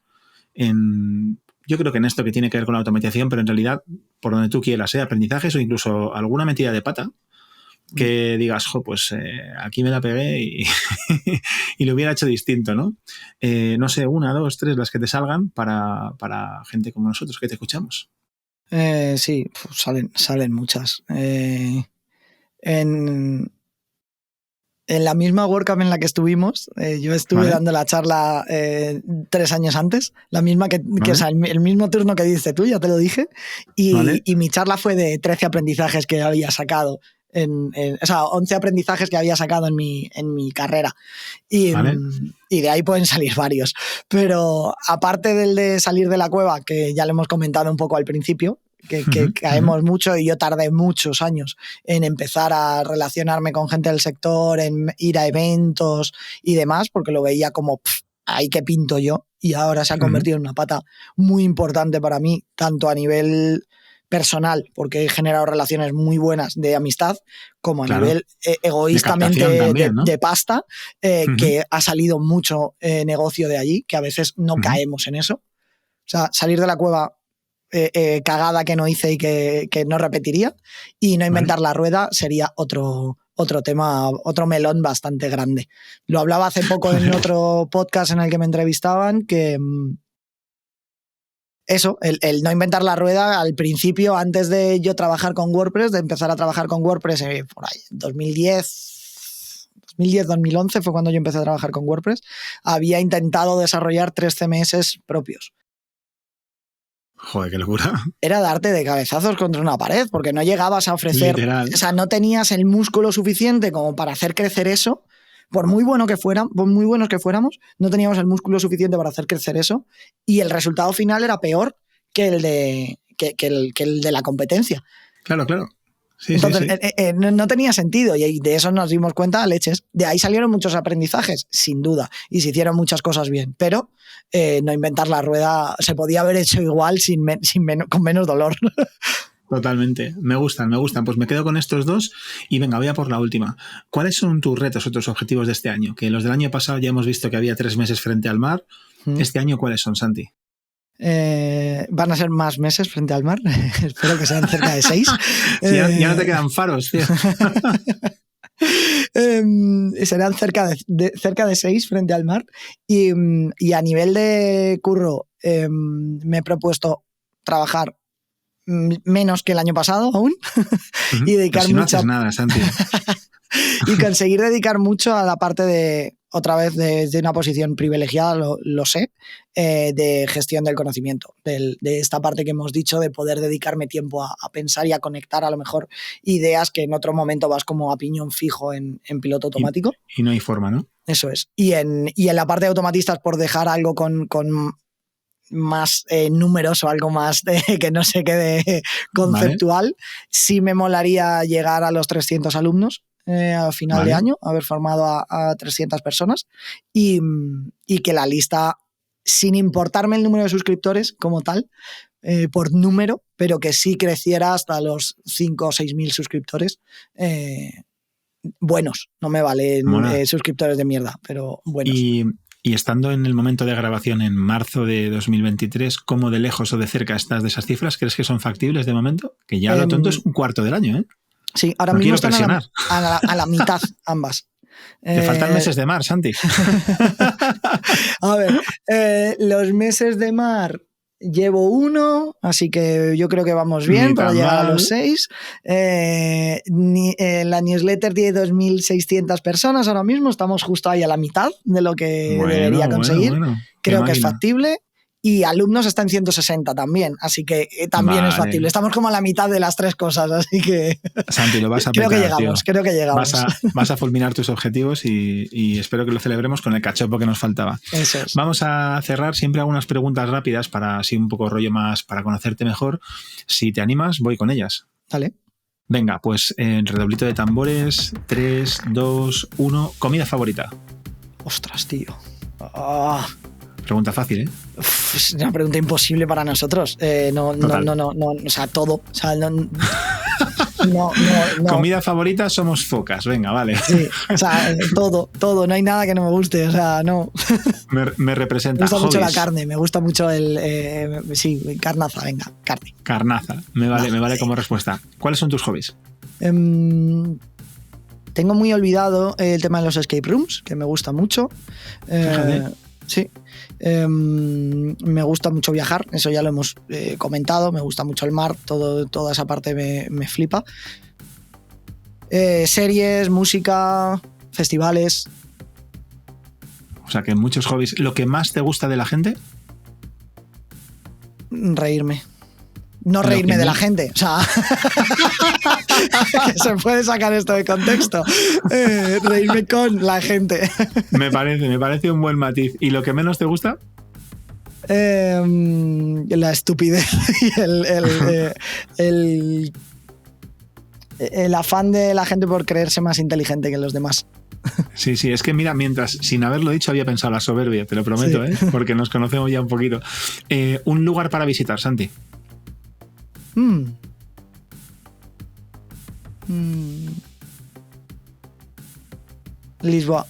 yo creo que en esto que tiene que ver con la automatización, pero en realidad por donde tú quieras, aprendizajes o incluso alguna metida de pata que digas, pues aquí me la pegué y lo hubiera hecho distinto, ¿no? No sé, 1, 2, 3, las que te salgan para gente como nosotros que te escuchamos. Sí, salen muchas. En la misma WordCamp en la que estuvimos, yo estuve dando la charla 3 años antes, la misma o sea, el mismo turno que diste tú, ya te lo dije, y mi charla fue de 13 aprendizajes que había sacado, o sea, 11 aprendizajes que había sacado en mi carrera. Y de ahí pueden salir varios. Pero aparte del de salir de la cueva, que ya lo hemos comentado un poco al principio, que caemos mucho y yo tardé muchos años en empezar a relacionarme con gente del sector, en ir a eventos y demás, porque lo veía como, ahí que pinto yo, y ahora se ha convertido en una pata muy importante para mí, tanto a nivel personal, porque he generado relaciones muy buenas de amistad, como a nivel egoístamente también, ¿no? de pasta, que ha salido mucho negocio de allí, que a veces no caemos en eso. O sea, salir de la cueva cagada que no hice y que no repetiría, y no inventar la rueda sería otro tema, otro melón bastante grande. Lo hablaba hace poco en otro podcast en el que me entrevistaban, que eso, el no inventar la rueda al principio, antes de yo trabajar con WordPress, de empezar a trabajar con WordPress por ahí, 2010-2011 fue cuando yo empecé a trabajar con WordPress, había intentado desarrollar 3 CMS propios. Joder, qué locura. Era darte de cabezazos contra una pared, porque no llegabas a ofrecer... Literal. O sea, no tenías el músculo suficiente como para hacer crecer eso. Por muy buenos que fuéramos, no teníamos el músculo suficiente para hacer crecer eso, y el resultado final era peor que el de la competencia. Claro. Sí, entonces, sí. No tenía sentido, y de eso nos dimos cuenta a leches. De ahí salieron muchos aprendizajes, sin duda, y se hicieron muchas cosas bien, pero no inventar la rueda se podía haber hecho igual con menos dolor. Totalmente, me gustan. Pues me quedo con estos 2 y venga, voy a por la última. ¿Cuáles son tus retos o tus objetivos de este año? Que los del año pasado ya hemos visto que había 3 meses frente al mar. ¿Este año cuáles son, Santi? Van a ser más meses frente al mar. Espero que sean cerca de 6. Sí, ya no te quedan faros, tío. Serán cerca de 6 frente al mar. Y a nivel de curro, me he propuesto trabajar menos que el año pasado aún. Y dedicar no haces nada, Santi. Y conseguir dedicar mucho a la parte de, otra vez desde una posición privilegiada, lo sé, de gestión del conocimiento, de esta parte que hemos dicho, de poder dedicarme tiempo a pensar y a conectar a lo mejor ideas que en otro momento vas como a piñón fijo en piloto automático. Y no hay forma, ¿no? Eso es. Y en la parte de automatistas, por dejar algo con más números o algo más que no se quede conceptual, sí me molaría llegar a los 300 alumnos a final de año, haber formado a 300 personas y que la lista, sin importarme el número de suscriptores como tal, por número, pero que sí creciera hasta los 5 o 6 mil suscriptores buenos. No me valen suscriptores de mierda, pero buenos. Y estando en el momento de grabación en marzo de 2023, ¿cómo de lejos o de cerca estás de esas cifras? ¿Crees que son factibles de momento? Que ya lo tonto es un cuarto del año, ¿eh? Sí, ahora mismo están a la mitad ambas. Te faltan meses de mar, Santi. A ver, los meses de mar llevo 1, así que yo creo que vamos bien para llegar a los 6. La newsletter tiene 2.600 personas ahora mismo, estamos justo ahí a la mitad de lo que debería conseguir. Creo que es factible. y alumnos está en 160 también, así que también es factible. Estamos como a la mitad de las tres cosas, así que Santi, lo vas a creo petar, creo que llegamos. Vas a fulminar tus objetivos y espero que lo celebremos con el cachopo que nos faltaba. Eso es. Vamos a cerrar siempre algunas preguntas rápidas para así un poco rollo más, para conocerte mejor. Si te animas, voy con ellas. Vale. Venga, pues redoblito de tambores, 3, 2, 1. ¿Comida favorita? Ostras, tío. Pregunta fácil, ¿eh? Es una pregunta imposible para nosotros. No, o sea, todo. O sea, no. Comida favorita somos focas, venga, vale. Sí, o sea, todo. No hay nada que no me guste, o sea, no. Me representa. Me gusta hobbies. mucho la carne, me gusta mucho sí, carnaza, venga, carne. Carnaza, me vale como respuesta. ¿Cuáles son tus hobbies? Tengo muy olvidado el tema de los escape rooms, que me gusta mucho. Sí. Me gusta mucho viajar, eso ya lo hemos comentado. Me gusta mucho el mar, toda esa parte me flipa. Series, música, festivales. O sea, que muchos hobbies. ¿Lo que más te gusta de la gente? Reírme. No reírme de la gente, o sea, que se puede sacar esto de contexto. Reírme con la gente. Me parece un buen matiz. ¿Y lo que menos te gusta? La estupidez y el afán de la gente por creerse más inteligente que los demás. Sí, es que mira, mientras, sin haberlo dicho, había pensado la soberbia, te lo prometo, sí. Porque nos conocemos ya un poquito. Un lugar para visitar, Santi. Lisboa.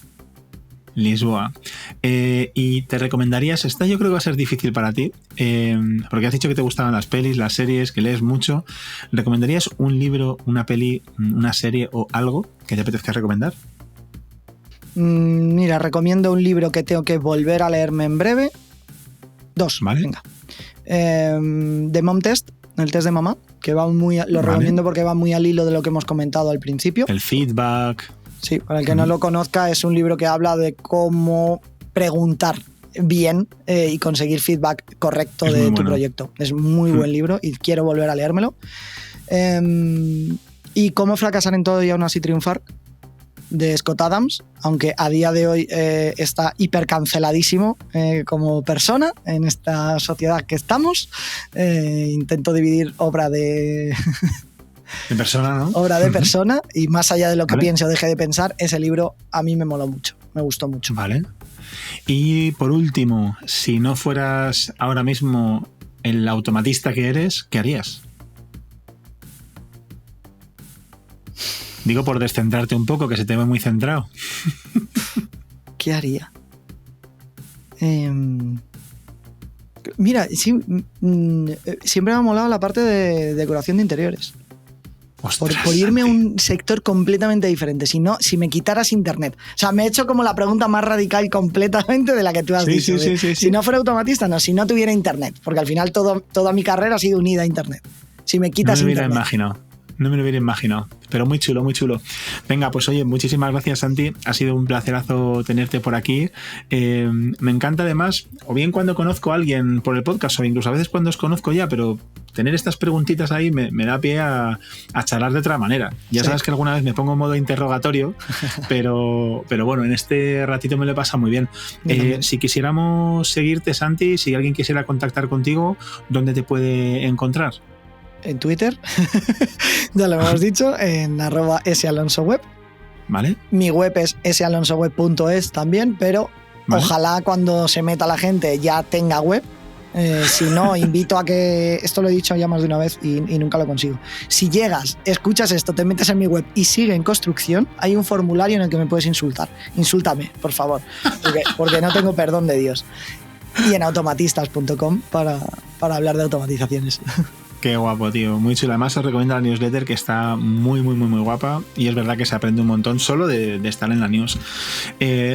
¿Y te recomendarías? Esta yo creo que va a ser difícil para ti, porque has dicho que te gustaban las pelis, las series, que lees mucho. ¿Recomendarías un libro, una peli, una serie o algo que te apetezca recomendar? Mira, recomiendo un libro que tengo que volver a leerme en breve. 2, ¿vale? Venga. The Mom Test, el test de mamá, que va muy, lo recomiendo porque va muy al hilo de lo que hemos comentado al principio. El feedback. Sí, para el que no lo conozca, es un libro que habla de cómo preguntar bien y conseguir feedback correcto de tu proyecto. Es muy buen libro y quiero volver a leérmelo. Y Cómo fracasar en todo y aún así triunfar, de Scott Adams, aunque a día de hoy está hipercanceladísimo como persona en esta sociedad que estamos. Intento dividir obra de persona, ¿no? Obra de persona, y más allá de lo que piense o deje de pensar, ese libro a mí me moló mucho, me gustó mucho. Vale. Y por último, si no fueras ahora mismo el automatista que eres, ¿qué harías? Digo por descentrarte un poco, que se te ve muy centrado. ¿Qué haría? Mira, sí, siempre me ha molado la parte de decoración de interiores. Ostras, por irme a un sector completamente diferente. Si me quitaras internet. O sea, me he hecho como la pregunta más radical completamente de la que tú has dicho. Sí. Si no fuera automatista, no, si no tuviera internet. Porque al final toda mi carrera ha sido unida a internet. Si me quitas internet. No me lo hubiera imaginado, pero muy chulo, muy chulo. Venga, pues oye, muchísimas gracias, Santi. Ha sido un placerazo tenerte por aquí. Me encanta además, o bien cuando conozco a alguien por el podcast, o incluso a veces cuando os conozco ya, pero tener estas preguntitas ahí me da pie a charlar de otra manera. Ya sabes que alguna vez me pongo en modo interrogatorio, pero bueno, en este ratito me lo he pasado muy bien. Si quisiéramos seguirte, Santi, si alguien quisiera contactar contigo, ¿dónde te puede encontrar? En Twitter, ya lo hemos dicho, en @salonsoweb. Vale. Mi web es salonsoweb.es también, pero ojalá cuando se meta la gente ya tenga web. Si no, invito a que, esto lo he dicho ya más de una vez y nunca lo consigo. Si llegas, escuchas esto, te metes en mi web y sigue en construcción, hay un formulario en el que me puedes insultar. Insúltame, por favor, porque no tengo perdón de Dios. Y en automatistas.com para hablar de automatizaciones. Qué guapo, tío. Muy chulo. Además, os recomiendo la newsletter, que está muy, muy, muy, muy guapa. Y es verdad que se aprende un montón solo de estar en la news.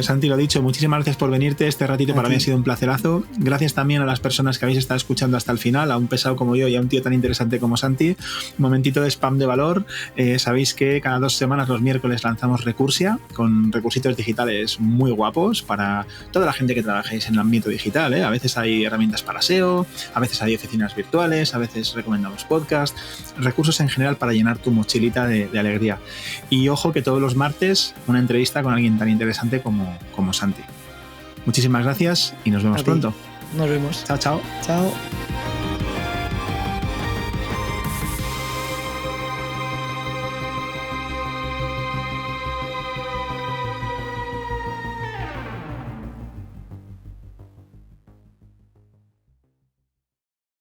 Santi, lo dicho, muchísimas gracias por venirte. Este ratito para mí ha sido un placerazo. Gracias también a las personas que habéis estado escuchando hasta el final, a un pesado como yo y a un tío tan interesante como Santi. Un momentito de spam de valor. Sabéis que cada 2 semanas, los miércoles, lanzamos Recursia, con recursitos digitales muy guapos para toda la gente que trabajéis en el ámbito digital. A veces hay herramientas para SEO, a veces hay oficinas virtuales, a veces recomendamos podcasts, recursos en general para llenar tu mochilita de alegría. Y ojo que todos los martes una entrevista con alguien tan interesante como Santi. Muchísimas gracias y nos vemos pronto. Nos vemos. Chao, chao. Chao.